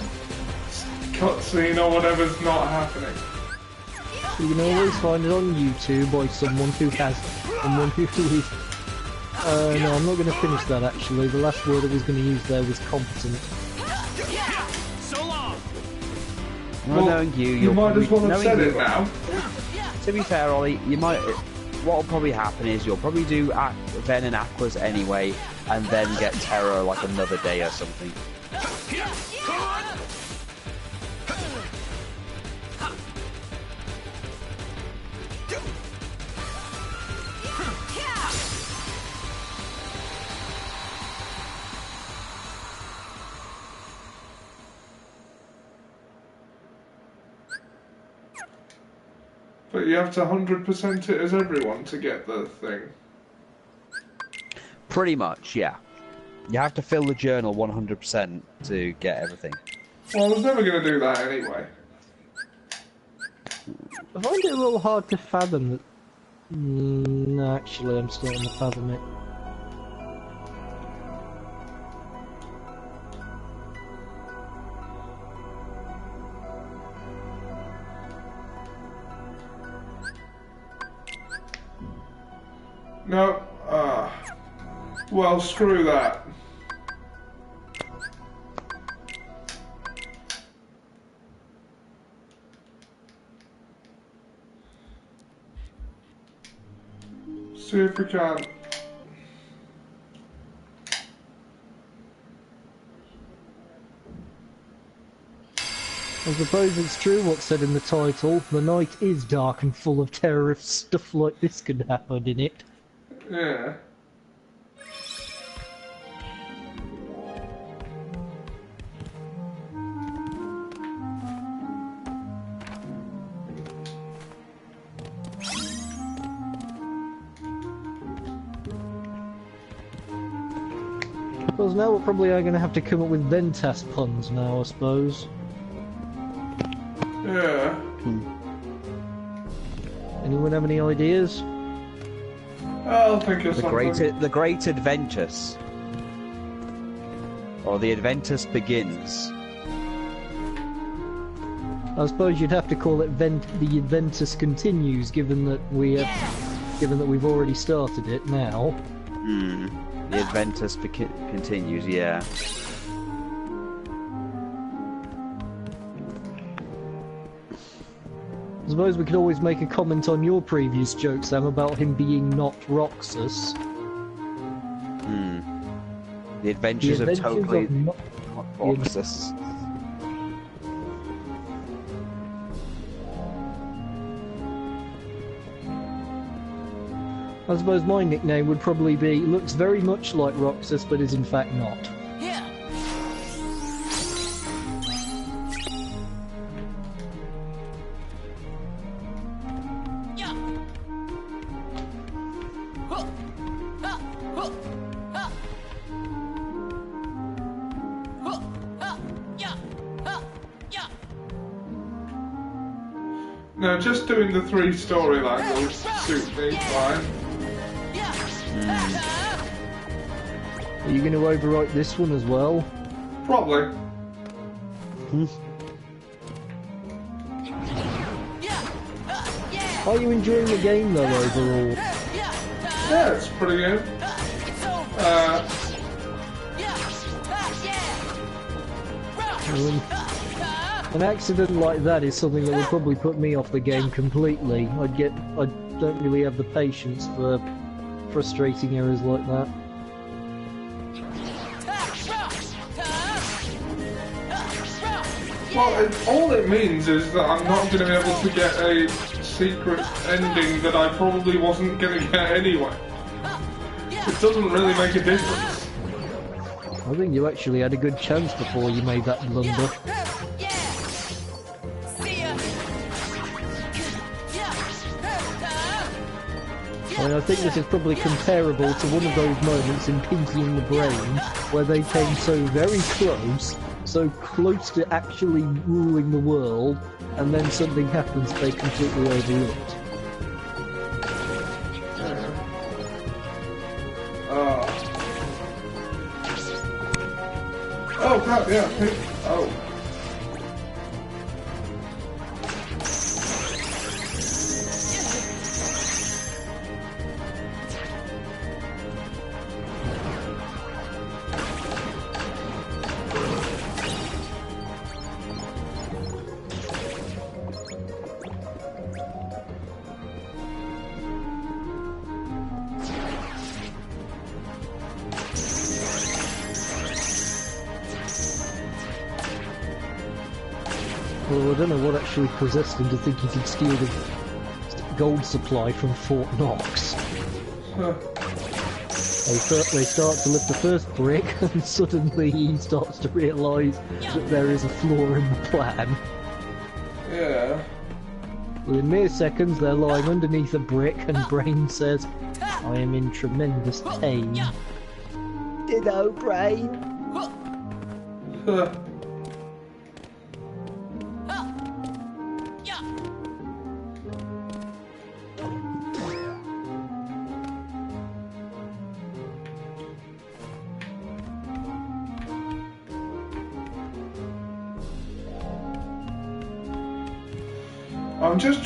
cutscene or whatever's not happening. You can always find it on YouTube by someone who is. No, I'm not going to finish that actually. The last word I was going to use there was competent. Well, knowing you might as well have said it now. To be fair, Ollie, what'll probably happen is you'll probably do Ven and Aquas anyway, and then get Terra like another day or something. But you have to 100% it as everyone to get the thing. Pretty much, yeah. You have to fill the journal 100% to get everything. Well, I was never going to do that anyway. I find it a little hard to fathom that... no, actually, I'm starting to fathom it. No. Well, screw that. See if we can. I suppose it's true what's said in the title. The night is dark and full of terror if stuff like this could happen in it. Yeah. Because now we're probably going to have to come up with Ventas puns now, I suppose. Yeah. Anyone have any ideas? I'll think of something. The Great Adventus. Or the Adventus Begins. I suppose you'd have to call it the Adventus Continues, given that we've already started it now. The Adventus continues, yeah. I suppose we could always make a comment on your previous joke, Sam, about him being not Roxas. The Adventures of Totally not Roxas. I suppose my nickname would probably be, looks very much like Roxas, but is in fact not. Yeah. No, just doing the 3 storylines will suit me fine. Are you going to overwrite this one as well? Probably. Are you enjoying the game though, overall? Yeah, it's pretty good. An accident like that is something that would probably put me off the game completely. I don't really have the patience for frustrating errors like that. Well, all it means is that I'm not going to be able to get a secret ending that I probably wasn't going to get anyway. It doesn't really make a difference. I think you actually had a good chance before you made that blunder. I mean, I think this is probably comparable to one of those moments in Pinky and the Brain where they came so very so close to actually ruling the world, and then something happens they completely overlooked. Oh crap, yeah. Oh. Although I don't know what actually possessed him to think he could steal the gold supply from Fort Knox. Huh. They start to lift the first brick, and suddenly he starts to realise that there is a flaw in the plan. Yeah. Within mere seconds, they're lying underneath a brick, and Brain says, I am in tremendous pain. Ditto, Brain.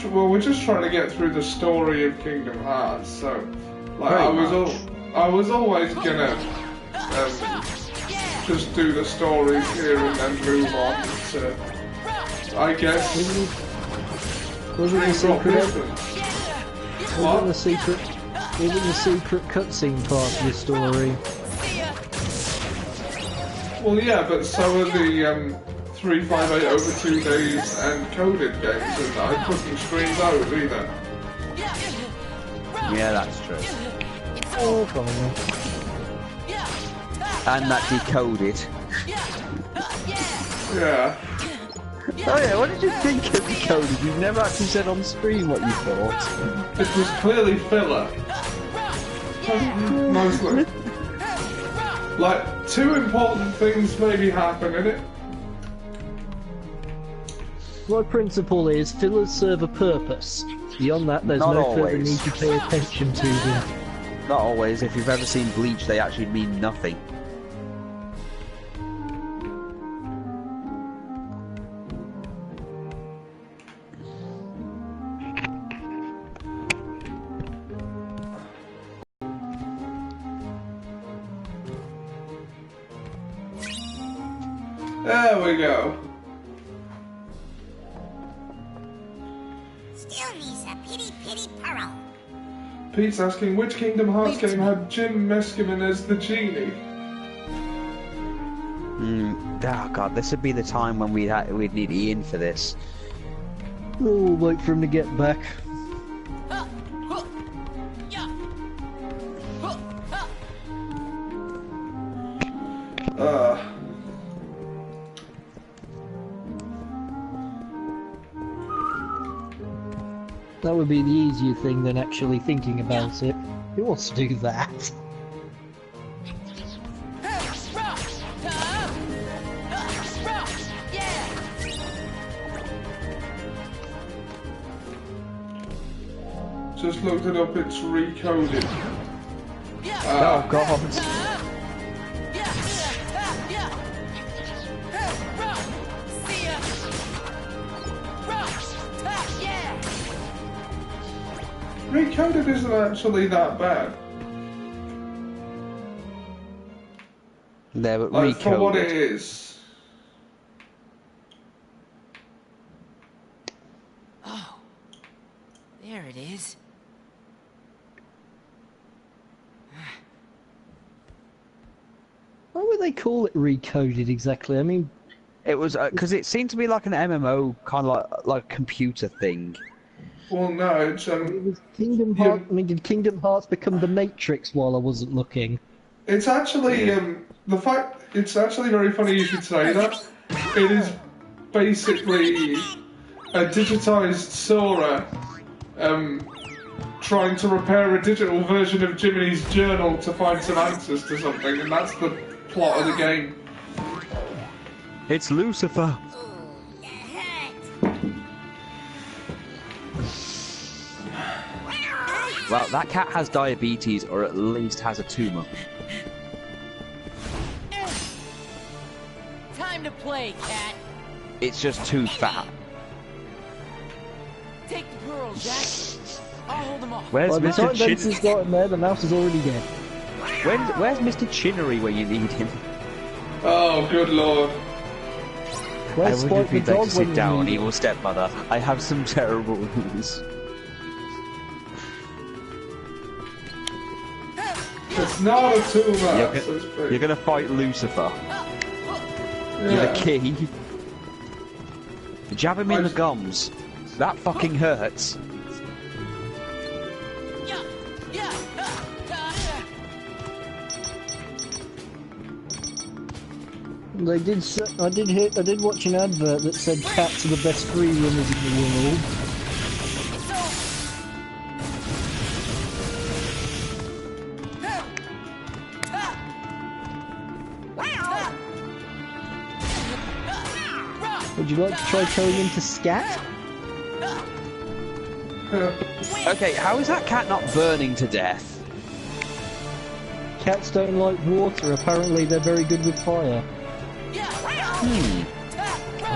We're just trying to get through the story of Kingdom Hearts, so like I was always gonna just do the stories here and then move on to, I guess, wasn't the secret cutscene part of the story? Well, yeah, but so are the 358 over 2 days and coded games, and I couldn't screen those either. Yeah, that's true. Oh, fine. And that decoded. Yeah. Oh yeah, what did you think of decoded? You've never actually said on screen what you thought. It was clearly filler. Mostly. Like, 2 important things maybe happen in it. My principle is fillers serve a purpose. Beyond that, there's no further need to pay attention to them. Not always. If you've ever seen Bleach, they actually mean nothing. There we go. Still needs a pity pearl. Pete's asking which Kingdom Hearts game had Jim Meskimen as the genie? Oh god, this would be the time when we'd need Ian for this. We'll wait for him to get back. That would be the easier thing than actually thinking about it. Who wants to do that? Just looked it up, it's recoded. Oh god. Recoded isn't actually that bad. There, but like, recoded. for what it is. Oh, there it is. Why would they call it recoded exactly? I mean, it was because it seemed to be like an MMO kind of like a computer thing. Well, no, it's it was Kingdom Hearts. I mean, did Kingdom Hearts become the Matrix while I wasn't looking? It's actually the fact. It's actually very funny you should say that. It is basically a digitized Sora trying to repair a digital version of Jiminy's journal to find some answers to something, and that's the plot of the game. It's Lucifer. Well, that cat has diabetes, or at least has a tumor. Time to play, cat. It's just too fat. Take the pearls, Jack. I'll hold them off. Where's By the Mr. time Benson's got in there, the mouse is already dead. Where's Mr. Chinnery when you need him? Oh, good lord. I would if you'd like to sit down, evil stepmother. I have some terrible news. It's not a tumor. You're gonna fight Lucifer. Yeah. You're the key. Jab him in the gums. That fucking hurts. They did. I did watch an advert that said cats are the best free runners in the world. would you like to try going into scat? Okay, how is that cat not burning to death? Cats don't like water. Apparently, they're very good with fire. I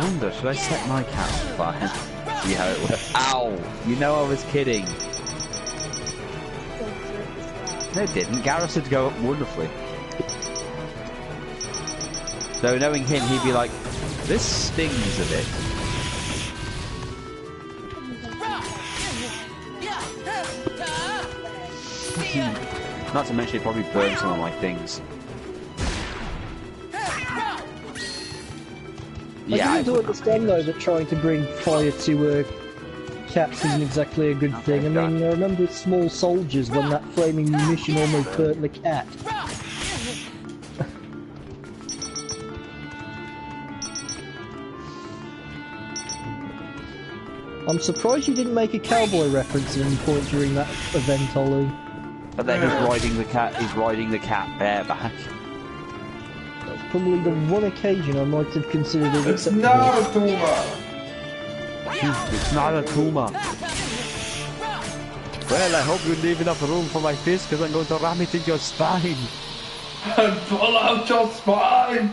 wonder, should I set my cat on fire? See how it works. Ow! You know I was kidding. No, it didn't. Garrus would go up wonderfully. So knowing him, he'd be like, this stings a bit. Not to mention, it probably burned some of my things. I do understand though that trying to bring fire to cats isn't exactly a good thing. I mean, I remember Small Soldiers when that flaming munition almost burnt the cat. I'm surprised you didn't make a cowboy reference at any point during that event, Ollie. But then he's riding the cat bareback. That's probably the one occasion I might have considered it It's acceptable. not a tumor! It's not a tumor. Well, I hope you leave enough room for my fist, because I'm going to ram it in your spine. And pull out your spine!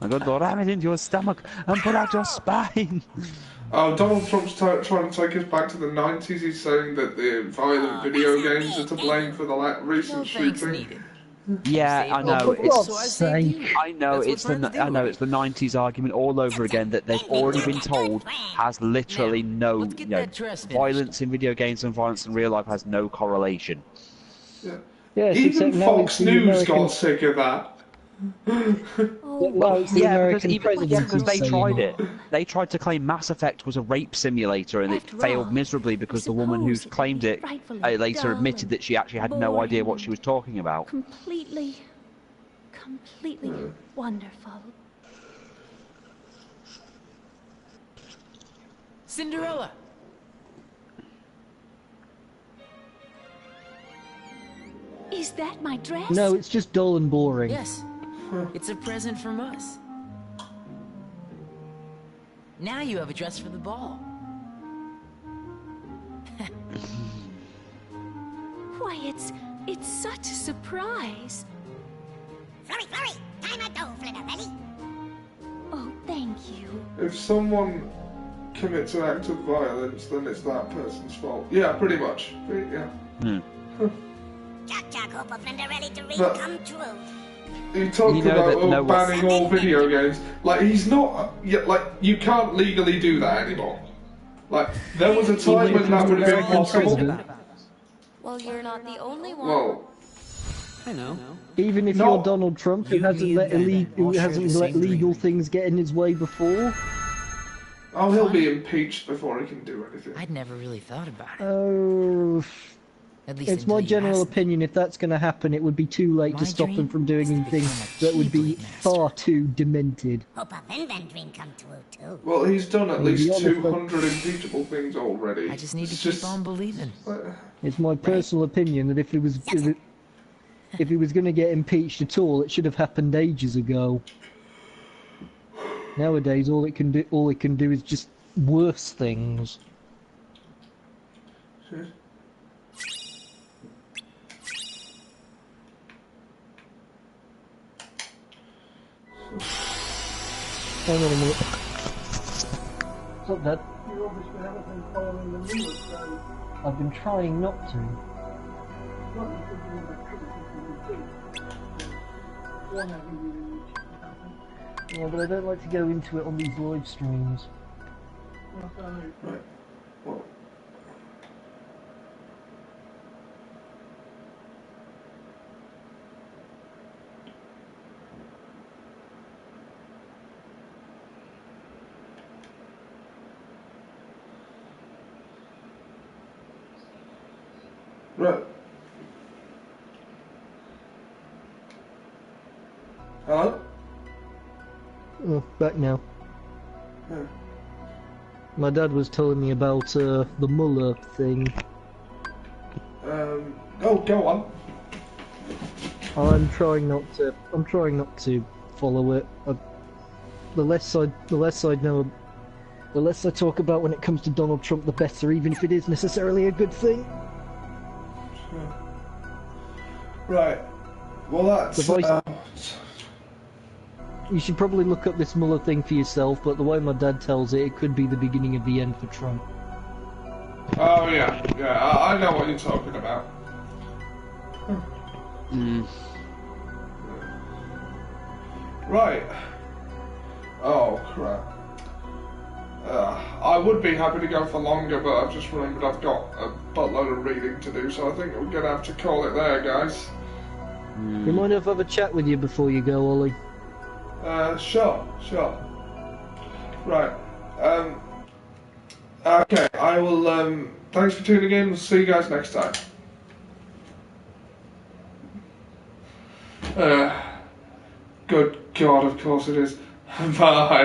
I'm going to ram it into your stomach and pull out your spine. Oh, Donald Trump's trying to take us back to the 90s. He's saying that the violent video games are to blame for the recent shooting. Yeah, I know. I know That's it's the 90s argument all over again that they've already been told has literally no, violence in video games and violence in real life has no correlation. Yeah. Yes, Even Fox News American... got sick of that. Well, because they tried it. They tried to claim Mass Effect was a rape simulator, and it failed miserably because the woman who claimed it later admitted that she actually had no idea what she was talking about. Completely wonderful. Cinderella! Is that my dress? No, it's just dull and boring. Yes. It's a present from us. Now you have a dress for the ball. Why, it's such a surprise. Flurry, flurry! Time at dough, Flitterelli! Oh, thank you. If someone commits an act of violence, then it's that person's fault. Yeah, pretty much. Yeah. Jack, hope of Flitterelli to But- come true. He talked about banning all video games. Like, he's not... Like, you can't legally do that anymore. Like, there was a time when that would have been possible. Well, you're not the only one. Well... I know. Even if you're Donald Trump, who hasn't let legal things get in his way before. Oh, he'll be impeached before he can do anything. I'd never really thought about it. Oh... At least It's my general opinion, if that's going to happen, it would be too late to stop them from doing anything that would be far too demented. Hope a Ven dream come true, too. Well, he's done at To be least honest, 200 impeachable things already. I just need to keep on believing. It's my personal opinion that if it was going to get impeached at all, it should have happened ages ago. Nowadays, all it can do is just worse things. Hang on a minute. What's up, Dad? You obviously haven't been following the news, so... I've been trying not to. Yeah, but I don't like to go into it on these live streams. Right. Well... Right. Hello? Oh, back now. Yeah. My dad was telling me about the Muller thing. Oh, go on. I'm trying not to follow it. the less I know, the less I talk about when it comes to Donald Trump, the better, even if it is necessarily a good thing. Sure. Right. Well, that's. You should probably look up this Mueller thing for yourself, but the way my dad tells it, it could be the beginning of the end for Trump. Oh yeah, I know what you're talking about. Right. Oh crap. I would be happy to go for longer, but I've just remembered I've got a buttload of reading to do, so I think we're gonna have to call it there, guys. You mind if I have a chat with you before you go, Ollie? Sure. Right. Okay, I will, thanks for tuning in. We'll see you guys next time. Good God, of course it is. Bye.